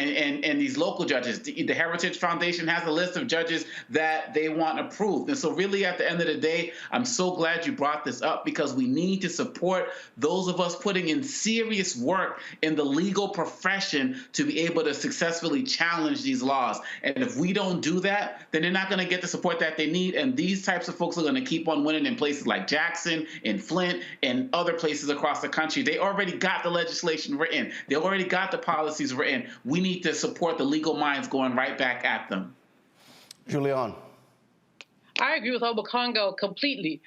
these local judges. The Heritage Foundation has a list of judges that they want approved. And so really, at the end of the day, I'm so glad you brought this up, because we need to support those of us putting in serious work in the legal profession to be able to successfully challenge these laws. And if we don't do that, then they're not going to get the support that they need. And these types of folks are going to keep on winning in places like Jackson, in Flint, and other places across the country. They already got the legislation written. They already got the policies written. We need to support the legal minds going right back at them. Julian. I agree with Obakongo completely.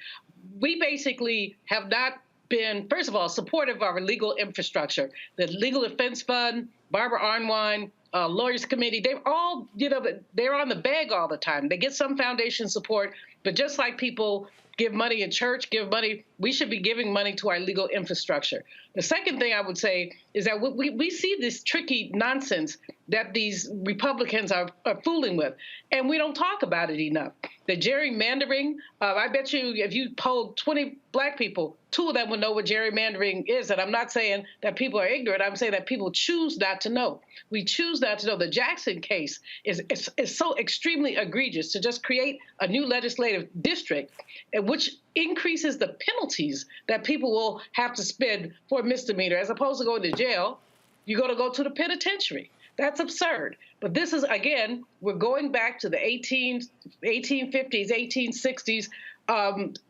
We basically have not been, first of all, supportive of our legal infrastructure. The Legal Defense Fund, Barbara Arnwine, Lawyers Committee, they're all, you know, they're on the bag all the time. They get some foundation support, but just like people give money in church, give money, we should be giving money to our legal infrastructure. The second thing I would say is that we see this tricky nonsense that these Republicans are fooling with, and we don't talk about it enough. The gerrymandering, I bet you if you polled 20 Black people, 2 of them would know what gerrymandering is. And I'm not saying that people are ignorant. I'm saying that people choose not to know. We choose not to know. The Jackson case is so extremely egregious to just create a new legislative district, which increases the penalties that people will have to spend for a misdemeanor. As opposed to going to jail, you're going to go to the penitentiary. That's absurd. But this is, again, we're going back to the 1850s, 1860s,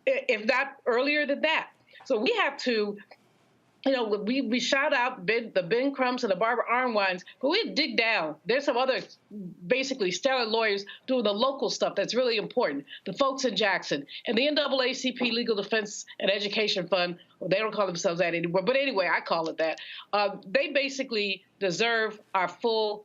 if not earlier than that. So we have to, you know, we shout out the Ben Crumps and the Barbara Arnwines, but we dig down. There's some other basically stellar lawyers doing the local stuff that's really important. The folks in Jackson and the NAACP Legal Defense and Education Fund, well, they don't call themselves that anymore, but anyway, I call it that. They basically deserve our full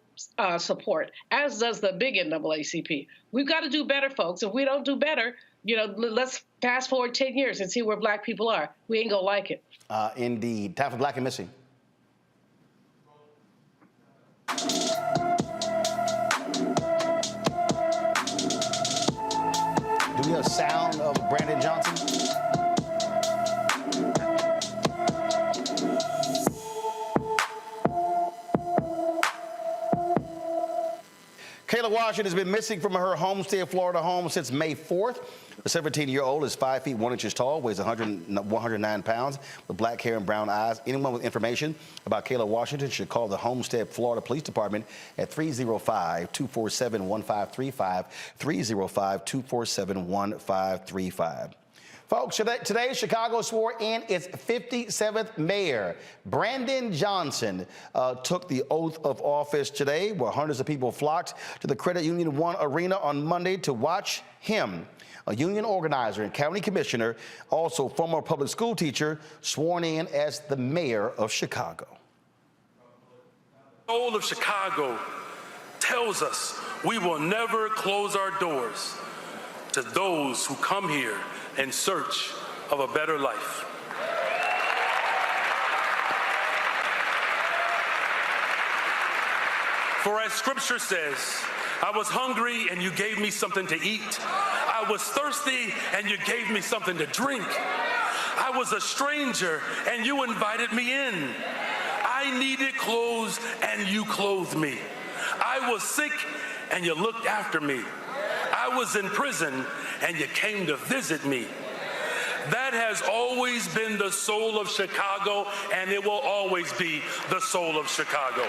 support, as does the big NAACP. We've got to do better, folks. If we don't do better, you know, let's fast forward 10 years and see where Black people are. We ain't gonna like it. Indeed. Time for Black and Missing. Do we have sound of Brandon Johnson? Kayla Washington has been missing from her homestead, Florida home since May 4th. The 17-year-old is 5 feet 1 inches tall, weighs 109 pounds, with black hair and brown eyes. Anyone with information about Kayla Washington should call the Homestead, Florida Police Department at 305-247-1535, 305-247-1535. Folks, today Chicago swore in its 57th mayor. Brandon Johnson took the oath of office today, where hundreds of people flocked to the Credit Union One Arena on Monday to watch him. A union organizer and county commissioner, also former public school teacher, sworn in as the mayor of Chicago. The soul of Chicago tells us we will never close our doors to those who come here in search of a better life. For as Scripture says, I was hungry and you gave me something to eat. I was thirsty and you gave me something to drink. I was a stranger and you invited me in. I needed clothes and you clothed me. I was sick and you looked after me. I was in prison and you came to visit me. That has always been the soul of Chicago, and it will always be the soul of Chicago.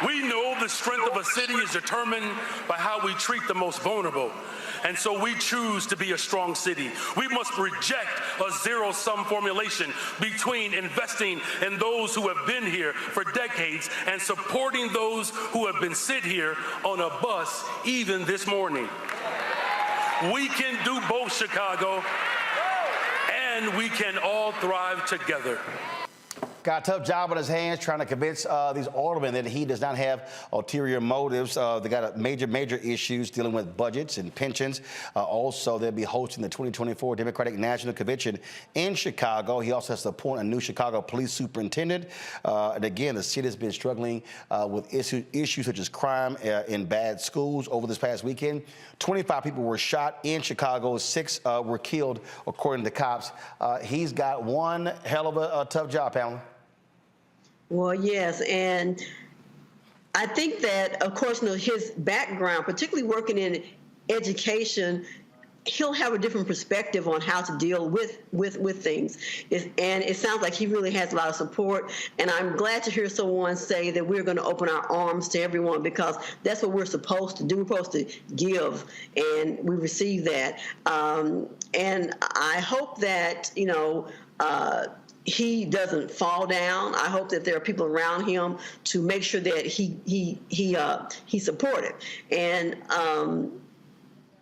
We know the strength of a city is determined by how we treat the most vulnerable. And so we choose to be a strong city. We must reject a zero-sum formulation between investing in those who have been here for decades and supporting those who have been sit here on a bus even this morning. We can do both, Chicago, and we can all thrive together. Got a tough job on his hands trying to convince these aldermen that he does not have ulterior motives. They got major issues dealing with budgets and pensions. Also, they'll be hosting the 2024 Democratic National Convention in Chicago. He also has to appoint a new Chicago police superintendent. And again, the city has been struggling with issues such as crime in bad schools. Over this past weekend, 25 people were shot in Chicago. 6 were killed, according to cops. He's got one hell of a tough job, Pamela. Well, yes, and I think that, of course, his background, particularly working in education, he'll have a different perspective on how to deal with things. And it sounds like he really has a lot of support. And I'm glad to hear someone say that we're going to open our arms to everyone, because that's what we're supposed to do. We're supposed to give, and we receive that. And I hope that, he doesn't fall down. I hope that there are people around him to make sure that he's supported. And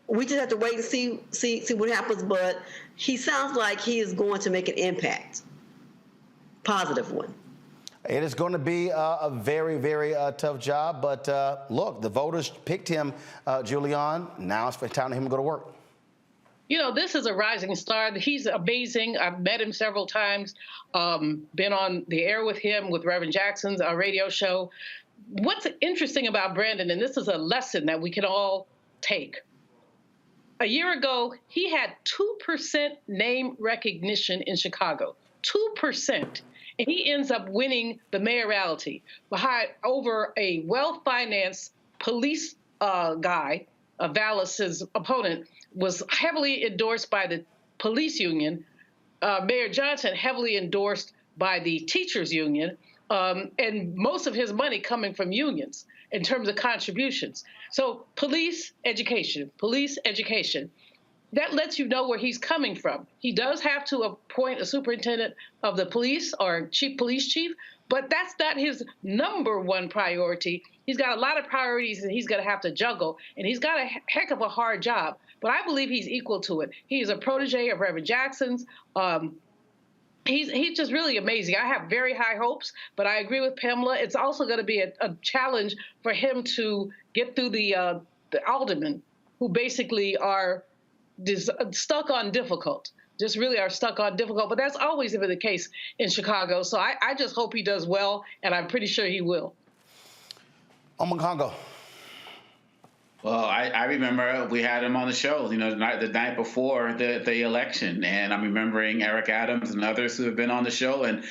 we just have to wait and see what happens. But he sounds like he is going to make an impact, positive one. It is going to be a very tough job. But look, the voters picked him, Julian. Now it's time for him to go to work. This is a rising star. He's amazing. I've met him several times, been on the air with him, with Reverend Jackson's radio show. What's interesting about Brandon, and this is a lesson that we can all take. A year ago, he had 2% name recognition in Chicago, 2%. And he ends up winning the mayoralty behind over a well-financed police guy, Vallis's opponent, was heavily endorsed by the police union. Mayor Johnson heavily endorsed by the teachers union, and most of his money coming from unions in terms of contributions. So police education. That lets you know where he's coming from. He does have to appoint a superintendent of the police or police chief, but that's not his number one priority. He's got a lot of priorities that he's going to have to juggle, and he's got a heck of a hard job. But I believe he's equal to it. He is a protege of Reverend Jackson's. He's just really amazing. I have very high hopes, but I agree with Pamela. It's also going to be a challenge for him to get through the aldermen, who basically are stuck on difficult. Just really are stuck on difficult. But that's always been the case in Chicago. So I just hope he does well, and I'm pretty sure he will. Congo. Well, I remember we had him on the show, the night before the election, and I'm remembering Eric Adams and others who have been on the show, and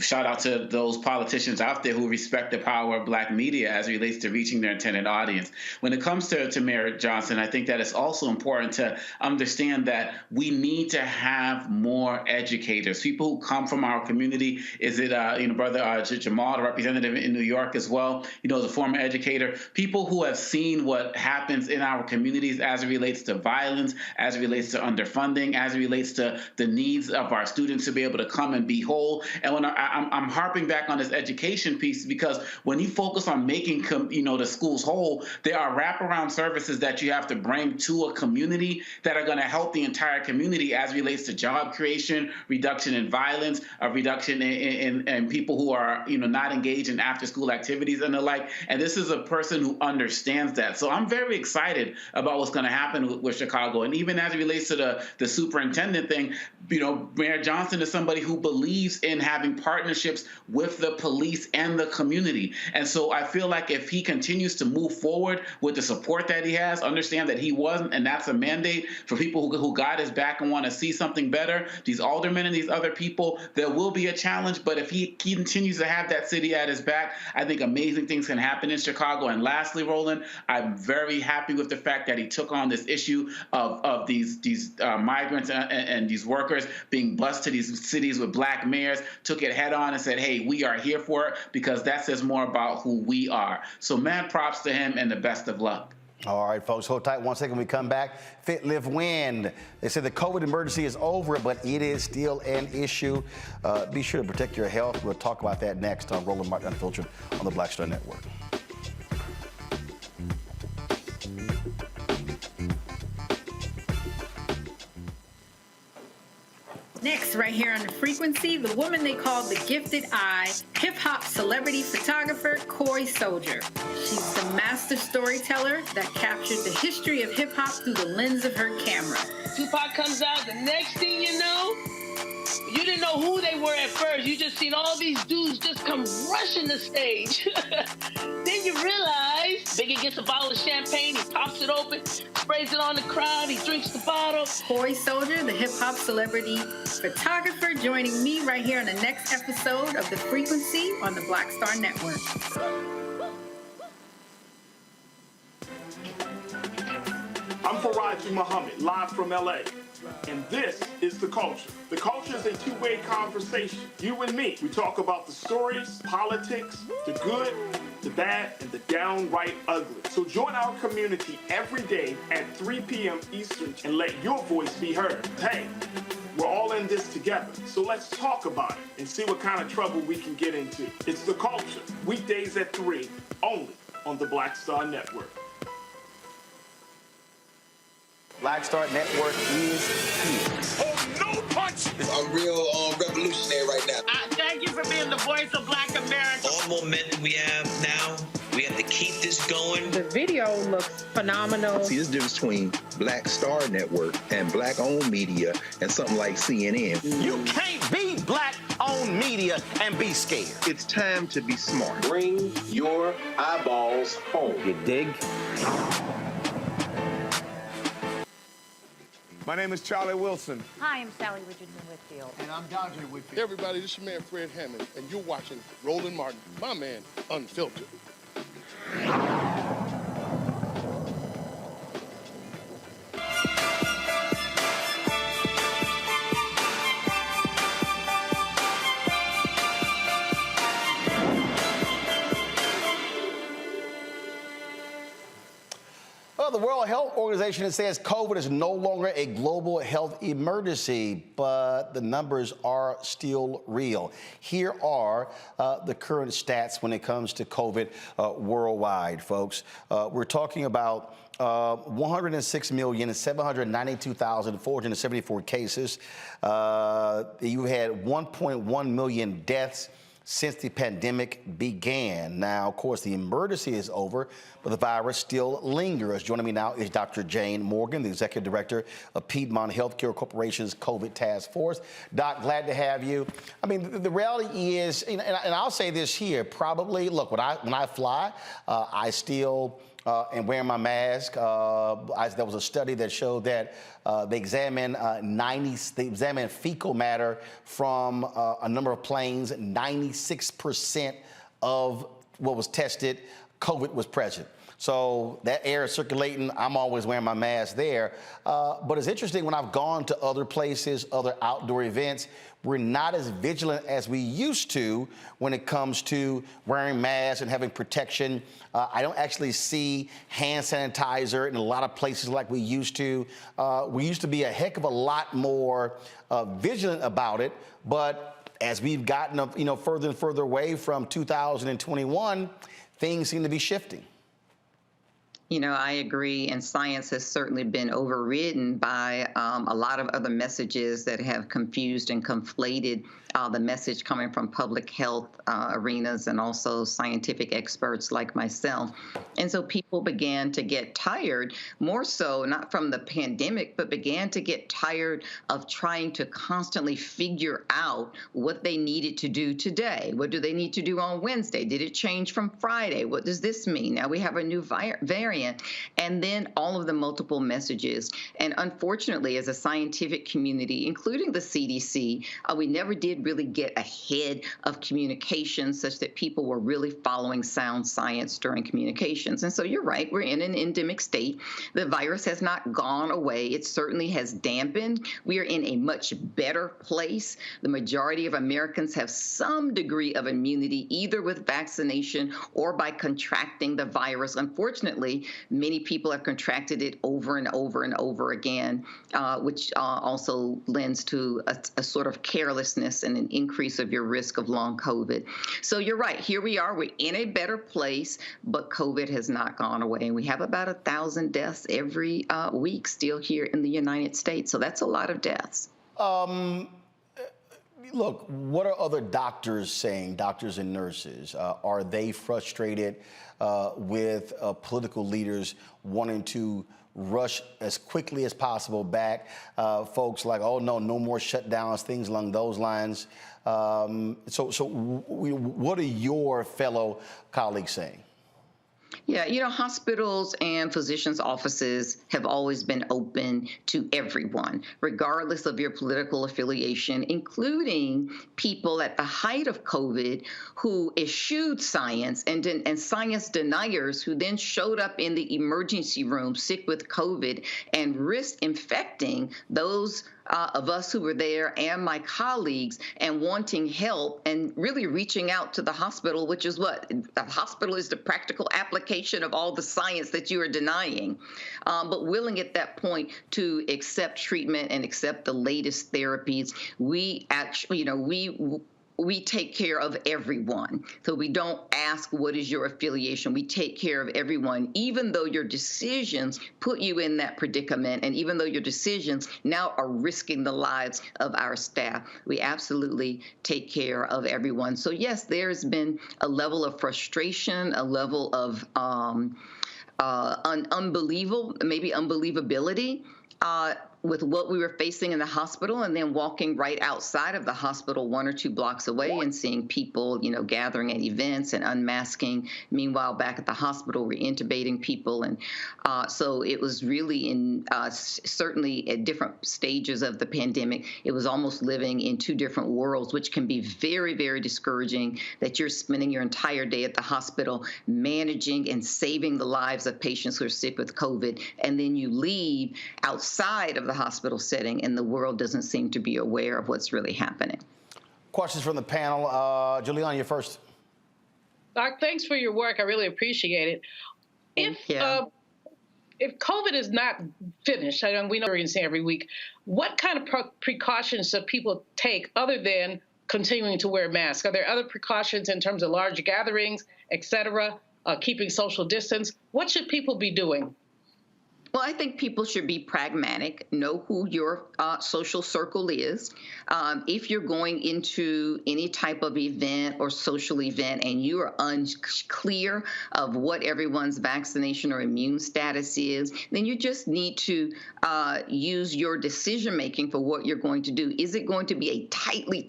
shout out to those politicians out there who respect the power of Black media as it relates to reaching their intended audience. When it comes to Mayor Johnson, I think that it's also important to understand that we need to have more educators, people who come from our community. Is it, Brother Jamal, the representative in New York as well, the former educator, people who have seen what happens in our communities as it relates to violence, as it relates to underfunding, as it relates to the needs of our students to be able to come and be whole. And when I'm harping back on this education piece, because when you focus on making the schools whole, there are wraparound services that you have to bring to a community that are going to help the entire community as relates to job creation, reduction in violence, a reduction in people who are not engaged in after school activities and the like. And this is a person who understands that. So I'm very excited about what's going to happen with Chicago. And even as it relates to the superintendent thing, Mayor Johnson is somebody who believes in having partnerships with the police and the community. And so I feel like if he continues to move forward with the support that he has, understand that he wasn't, and that's a mandate for people who got his back and want to see something better, these aldermen and these other people, there will be a challenge. But if he continues to have that city at his back, I think amazing things can happen in Chicago. And lastly, Roland, I'm very happy with the fact that he took on this issue of these migrants and these workers being bused to these cities with black mayors, took it head on and said, hey, we are here for it, because that says more about who we are. So man, props to him and the best of luck. All right, folks, hold tight 1 second. When we come back, Fit, Live, Win. They said the COVID emergency is over, but it is still an issue. Be sure to protect your health. We'll talk about that next on Roland Martin Unfiltered on the Black Star Network. Next, right here on The Frequency, the woman they call the Gifted Eye, hip-hop celebrity photographer Coy Soldier. She's the master storyteller that captured the history of hip-hop through the lens of her camera. Tupac comes out, the next thing you know, you didn't know who they were at first. You just seen all these dudes just come rushing the stage. Then you realize Biggie gets a bottle of champagne, he pops it open, sprays it on the crowd, he drinks the bottle. Coy Soldier, the hip-hop celebrity photographer, joining me right here on the next episode of The Frequency on the Black Star Network. I'm Faraji Muhammad, live from LA. And this is The Culture. The Culture is a two-way conversation. You and me. We talk about the stories, politics, the good, the bad, and the downright ugly. So join our community every day at 3 p.m. Eastern and let your voice be heard. Hey, we're all in this together. So let's talk about it and see what kind of trouble we can get into. It's The Culture, weekdays at 3, only on the Black Star Network. Black Star Network is here. Oh, no punch! I'm real revolutionary right now. Thank you for being the voice of Black America. All momentum we have now, we have to keep this going. The video looks phenomenal. See, there's a difference between Black Star Network and Black-owned media and something like CNN. You can't be Black-owned media and be scared. It's time to be smart. Bring your eyeballs home. You dig? My name is Charlie Wilson. Hi, I'm Sally Richardson Whitfield. And I'm Dodger Whitfield. Hey everybody, this is your man Fred Hammond, and you're watching Roland Martin, my man, Unfiltered. Well, the World Health Organization says COVID is no longer a global health emergency, but the numbers are still real. Here are the current stats when it comes to COVID worldwide, folks. We're talking about 106,792,474 cases. You had 1.1 million deaths since the pandemic began. Now, of course, the emergency is over, but the virus still lingers. Joining me now is Dr. Jane Morgan, the Executive Director of Piedmont Healthcare Corporation's COVID Task Force. Doc, glad to have you. I mean, the reality is, and I'll say this here, probably, look, when I fly, I still am wearing my mask. There was a study that showed that they examined fecal matter from a number of planes. 96% of what was tested, COVID was present. So that air is circulating. I'm always wearing my mask there. But it's interesting, when I've gone to other places, other outdoor events, we're not as vigilant as we used to when it comes to wearing masks and having protection. I don't actually see hand sanitizer in a lot of places like we used to. We used to be a heck of a lot more vigilant about it, but as we've gotten further and further away from 2021, things seem to be shifting. You know, I agree, and science has certainly been overridden by a lot of other messages that have confused and conflated the message coming from public health arenas and also scientific experts like myself. And so people began to get tired, more so not from the pandemic, but began to get tired of trying to constantly figure out what they needed to do today. What do they need to do on Wednesday? Did it change from Friday? What does this mean? Now we have a new variant, and then all of the multiple messages. And unfortunately, as a scientific community, including the CDC, we never did really get ahead of communication such that people were really following sound science during communications. And so you're right, we're in an endemic state. The virus has not gone away. It certainly has dampened. We are in a much better place. The majority of Americans have some degree of immunity, either with vaccination or by contracting the virus. Unfortunately, many people have contracted it over and over and over again, which also lends to a sort of carelessness and an increase of your risk of long COVID. So you're right. Here we are. We're in a better place, but COVID has not gone away. And we have about 1,000 deaths every week still here in the United States. So that's a lot of deaths. Look, what are other doctors saying, doctors and nurses? Are they frustrated with political leaders wanting to rush as quickly as possible back? Folks like, oh, no more shutdowns, things along those lines. So what are your fellow colleagues saying? Yeah, you know, hospitals and physicians' offices have always been open to everyone, regardless of your political affiliation, including people at the height of COVID who eschewed science and science deniers who then showed up in the emergency room sick with COVID and risked infecting those of us who were there and my colleagues and wanting help and really reaching out to the hospital, which is what? The hospital is the practical application of all the science that you are denying, but willing at that point to accept treatment and accept the latest therapies. We actually, we take care of everyone. So we don't ask, what is your affiliation? We take care of everyone, even though your decisions put you in that predicament, and even though your decisions now are risking the lives of our staff. We absolutely take care of everyone. So yes, there's been a level of frustration, a level of unbelievability with what we were facing in the hospital, and then walking right outside of the hospital 1 or 2 blocks away and seeing people, gathering at events and unmasking. Meanwhile, back at the hospital, we're intubating people. And so it was really in certainly at different stages of the pandemic, it was almost living in 2 different worlds, which can be very, very discouraging, that you're spending your entire day at the hospital managing and saving the lives of patients who are sick with COVID. And then you leave outside of the hospital setting, and the world doesn't seem to be aware of what's really happening. Questions from the panel. Juliana, you're first. Doc, thanks for your work. I really appreciate it. If COVID is not finished, we know we're saying every week, what kind of precautions should people take other than continuing to wear masks? Are there other precautions in terms of large gatherings, et cetera, keeping social distance? What should people be doing? Well, I think people should be pragmatic, know who your social circle is. If you're going into any type of event or social event and you are unclear of what everyone's vaccination or immune status is, then you just need to use your decision-making for what you're going to do. Is it going to be a tightly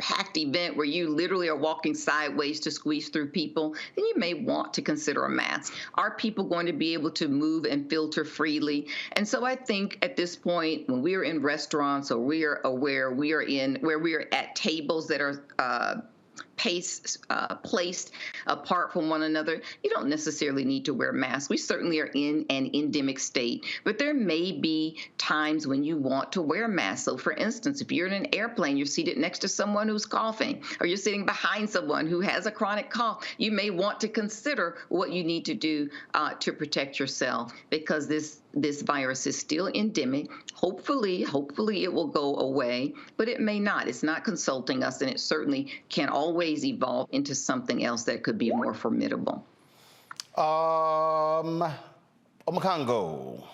packed event where you literally are walking sideways to squeeze through people? Then you may want to consider a mask. Are people going to be able to move and filter freely? And so I think at this point, when we are in restaurants or we are at tables that are placed apart from one another, you don't necessarily need to wear masks. We certainly are in an endemic state, but there may be times when you want to wear masks. So for instance, if you're in an airplane, you're seated next to someone who's coughing, or you're sitting behind someone who has a chronic cough, you may want to consider what you need to do to protect yourself, because this this virus is still endemic. Hopefully it will go away, but it may not. It's not consulting us, and it certainly can always evolve into something else that could be more formidable. Omakongo.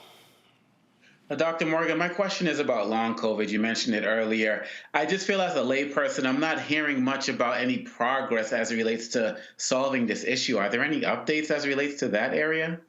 Dr. Morgan, my question is about long COVID. You mentioned it earlier. I just feel as a layperson, I'm not hearing much about any progress as it relates to solving this issue. Are there any updates as it relates to that area?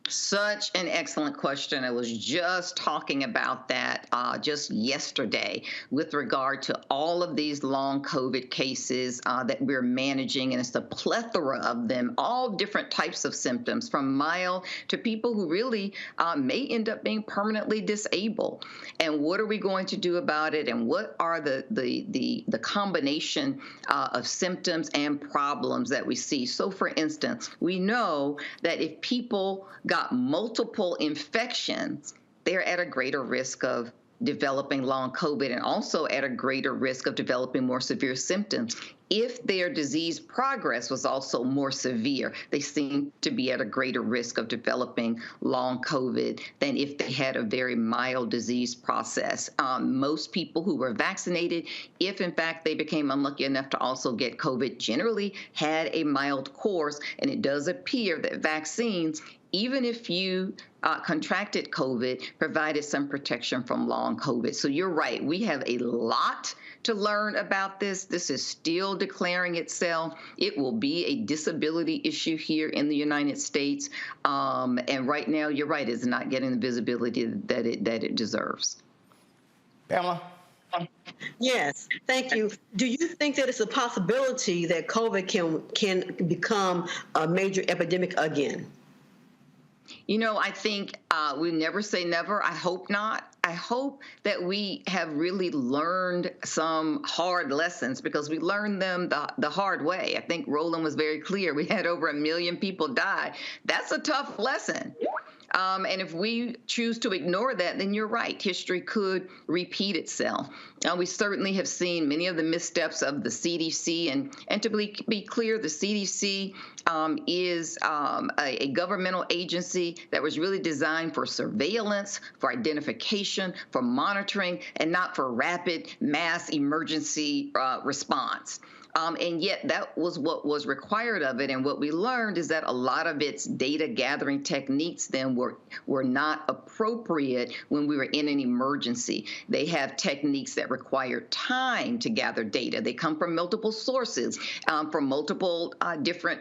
Such an excellent question. I was just talking about that just yesterday with regard to all of these long COVID cases that we're managing, and it's a plethora of them, all different types of symptoms, from mild to people who really may end up being permanently disabled. And what are we going to do about it? And what are the combination of symptoms and problems that we see? So, for instance, we know that if people got multiple infections, they're at a greater risk of developing long COVID and also at a greater risk of developing more severe symptoms. If their disease progress was also more severe, they seem to be at a greater risk of developing long COVID than if they had a very mild disease process. Most people who were vaccinated, if in fact they became unlucky enough to also get COVID, generally had a mild course, and it does appear that vaccines, even if you contracted COVID, provided some protection from long COVID. So you're right. We have a lot to learn about this. This is still declaring itself. It will be a disability issue here in the United States. And right now, you're right, it's not getting the visibility that it deserves. Pamela? Yes, thank you. Do you think that it's a possibility that COVID can become a major epidemic again? You know, I think we never say never. I hope not. I hope that we have really learned some hard lessons, because we learned them the hard way. I think Roland was very clear. We had over 1 million people die. That's a tough lesson. And if we choose to ignore that, then you're right. History could repeat itself. We certainly have seen many of the missteps of the CDC. And to be clear, the CDC is a governmental agency that was really designed for surveillance, for identification, for monitoring, and not for rapid mass emergency response. And yet that was what was required of it. And what we learned is that a lot of its data gathering techniques then were not appropriate when we were in an emergency. They have techniques that require time to gather data. They come from multiple sources, from multiple different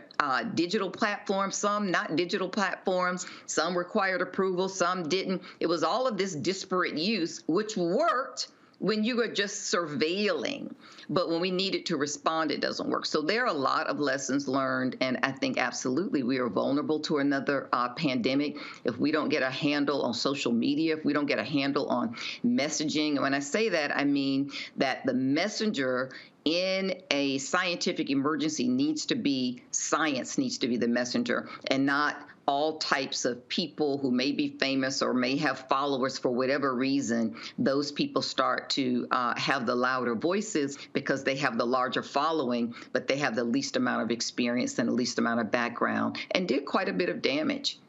digital platforms, some not digital platforms, some required approval, some didn't. It was all of this disparate use, which worked when you were just surveilling. But when we needed to respond, it doesn't work. So there are a lot of lessons learned, and I think absolutely we are vulnerable to another pandemic if we don't get a handle on social media, if we don't get a handle on messaging. And when I say that, I mean that the messenger in a scientific emergency needs to be science, needs to be the messenger, and not all types of people who may be famous or may have followers for whatever reason. Those people start to have the louder voices because they have the larger following, but they have the least amount of experience and the least amount of background, and did quite a bit of damage.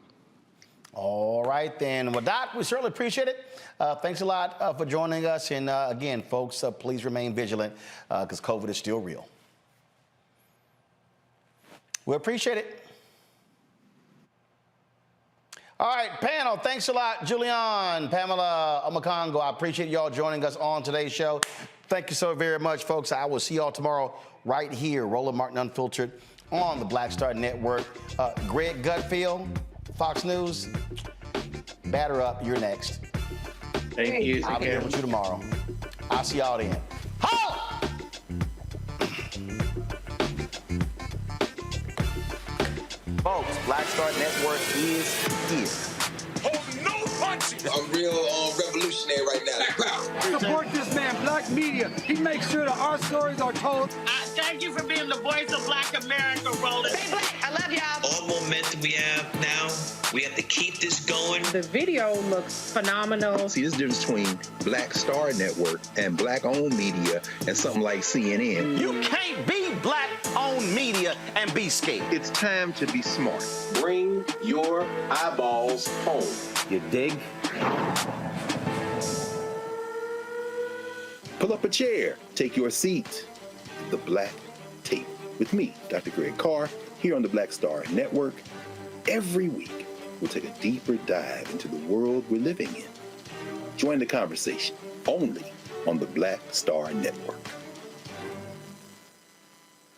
All right, then. Well, Doc, we certainly appreciate it. Thanks a lot for joining us. And again, folks, please remain vigilant because COVID is still real. We appreciate it. All right, panel, thanks a lot. Julian, Pamela, Omakongo, I appreciate y'all joining us on today's show. Thank you so very much, folks. I will see y'all tomorrow right here, Roland Martin Unfiltered on the Black Star Network. Greg Gutfield, Fox News, batter up, you're next. Thank you. I'll be here with you tomorrow. I'll see y'all then. Ho! Folks, Black Star Network is here. Oh, no punches! I'm real revolutionary right now. Support this man, Black Media. He makes sure that our stories are told. Thank you for being the voice of Black America, Roland. Stay black. I love y'all. All momentum we have now, we have to keep this going. The video looks phenomenal. See, there's a difference between Black Star Network and Black-owned media and something like CNN. You can't be Black-owned media and be scared. It's time to be smart. Bring your eyeballs home. You dig? Pull up a chair, take your seat. The Black Tape with me, Dr. Greg Carr, here on the Black Star Network. Every week, we'll take a deeper dive into the world we're living in. Join the conversation only on the Black Star Network.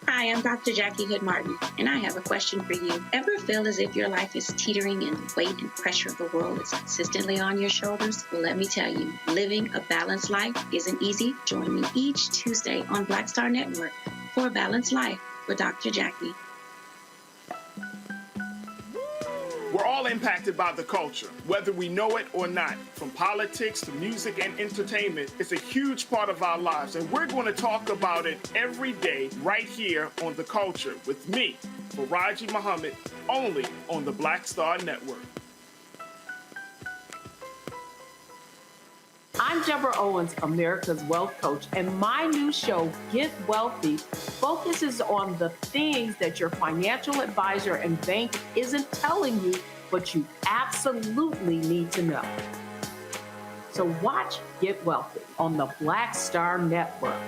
Hi, I'm Dr. Jackie Hood Martin, and I have a question for you. Ever feel as if your life is teetering and the weight and pressure of the world is consistently on your shoulders? Well, let me tell you, living a balanced life isn't easy. Join me each Tuesday on Black Star Network for A Balanced Life with Dr. Jackie. We're all impacted by the culture, whether we know it or not. From politics to music and entertainment, it's a huge part of our lives, and we're going to talk about it every day right here on The Culture with me, Faraji Muhammad, only on the Black Star Network. I'm Deborah Owens, America's Wealth Coach, and my new show, Get Wealthy, focuses on the things that your financial advisor and bank isn't telling you, but you absolutely need to know. So watch Get Wealthy on the Black Star Network.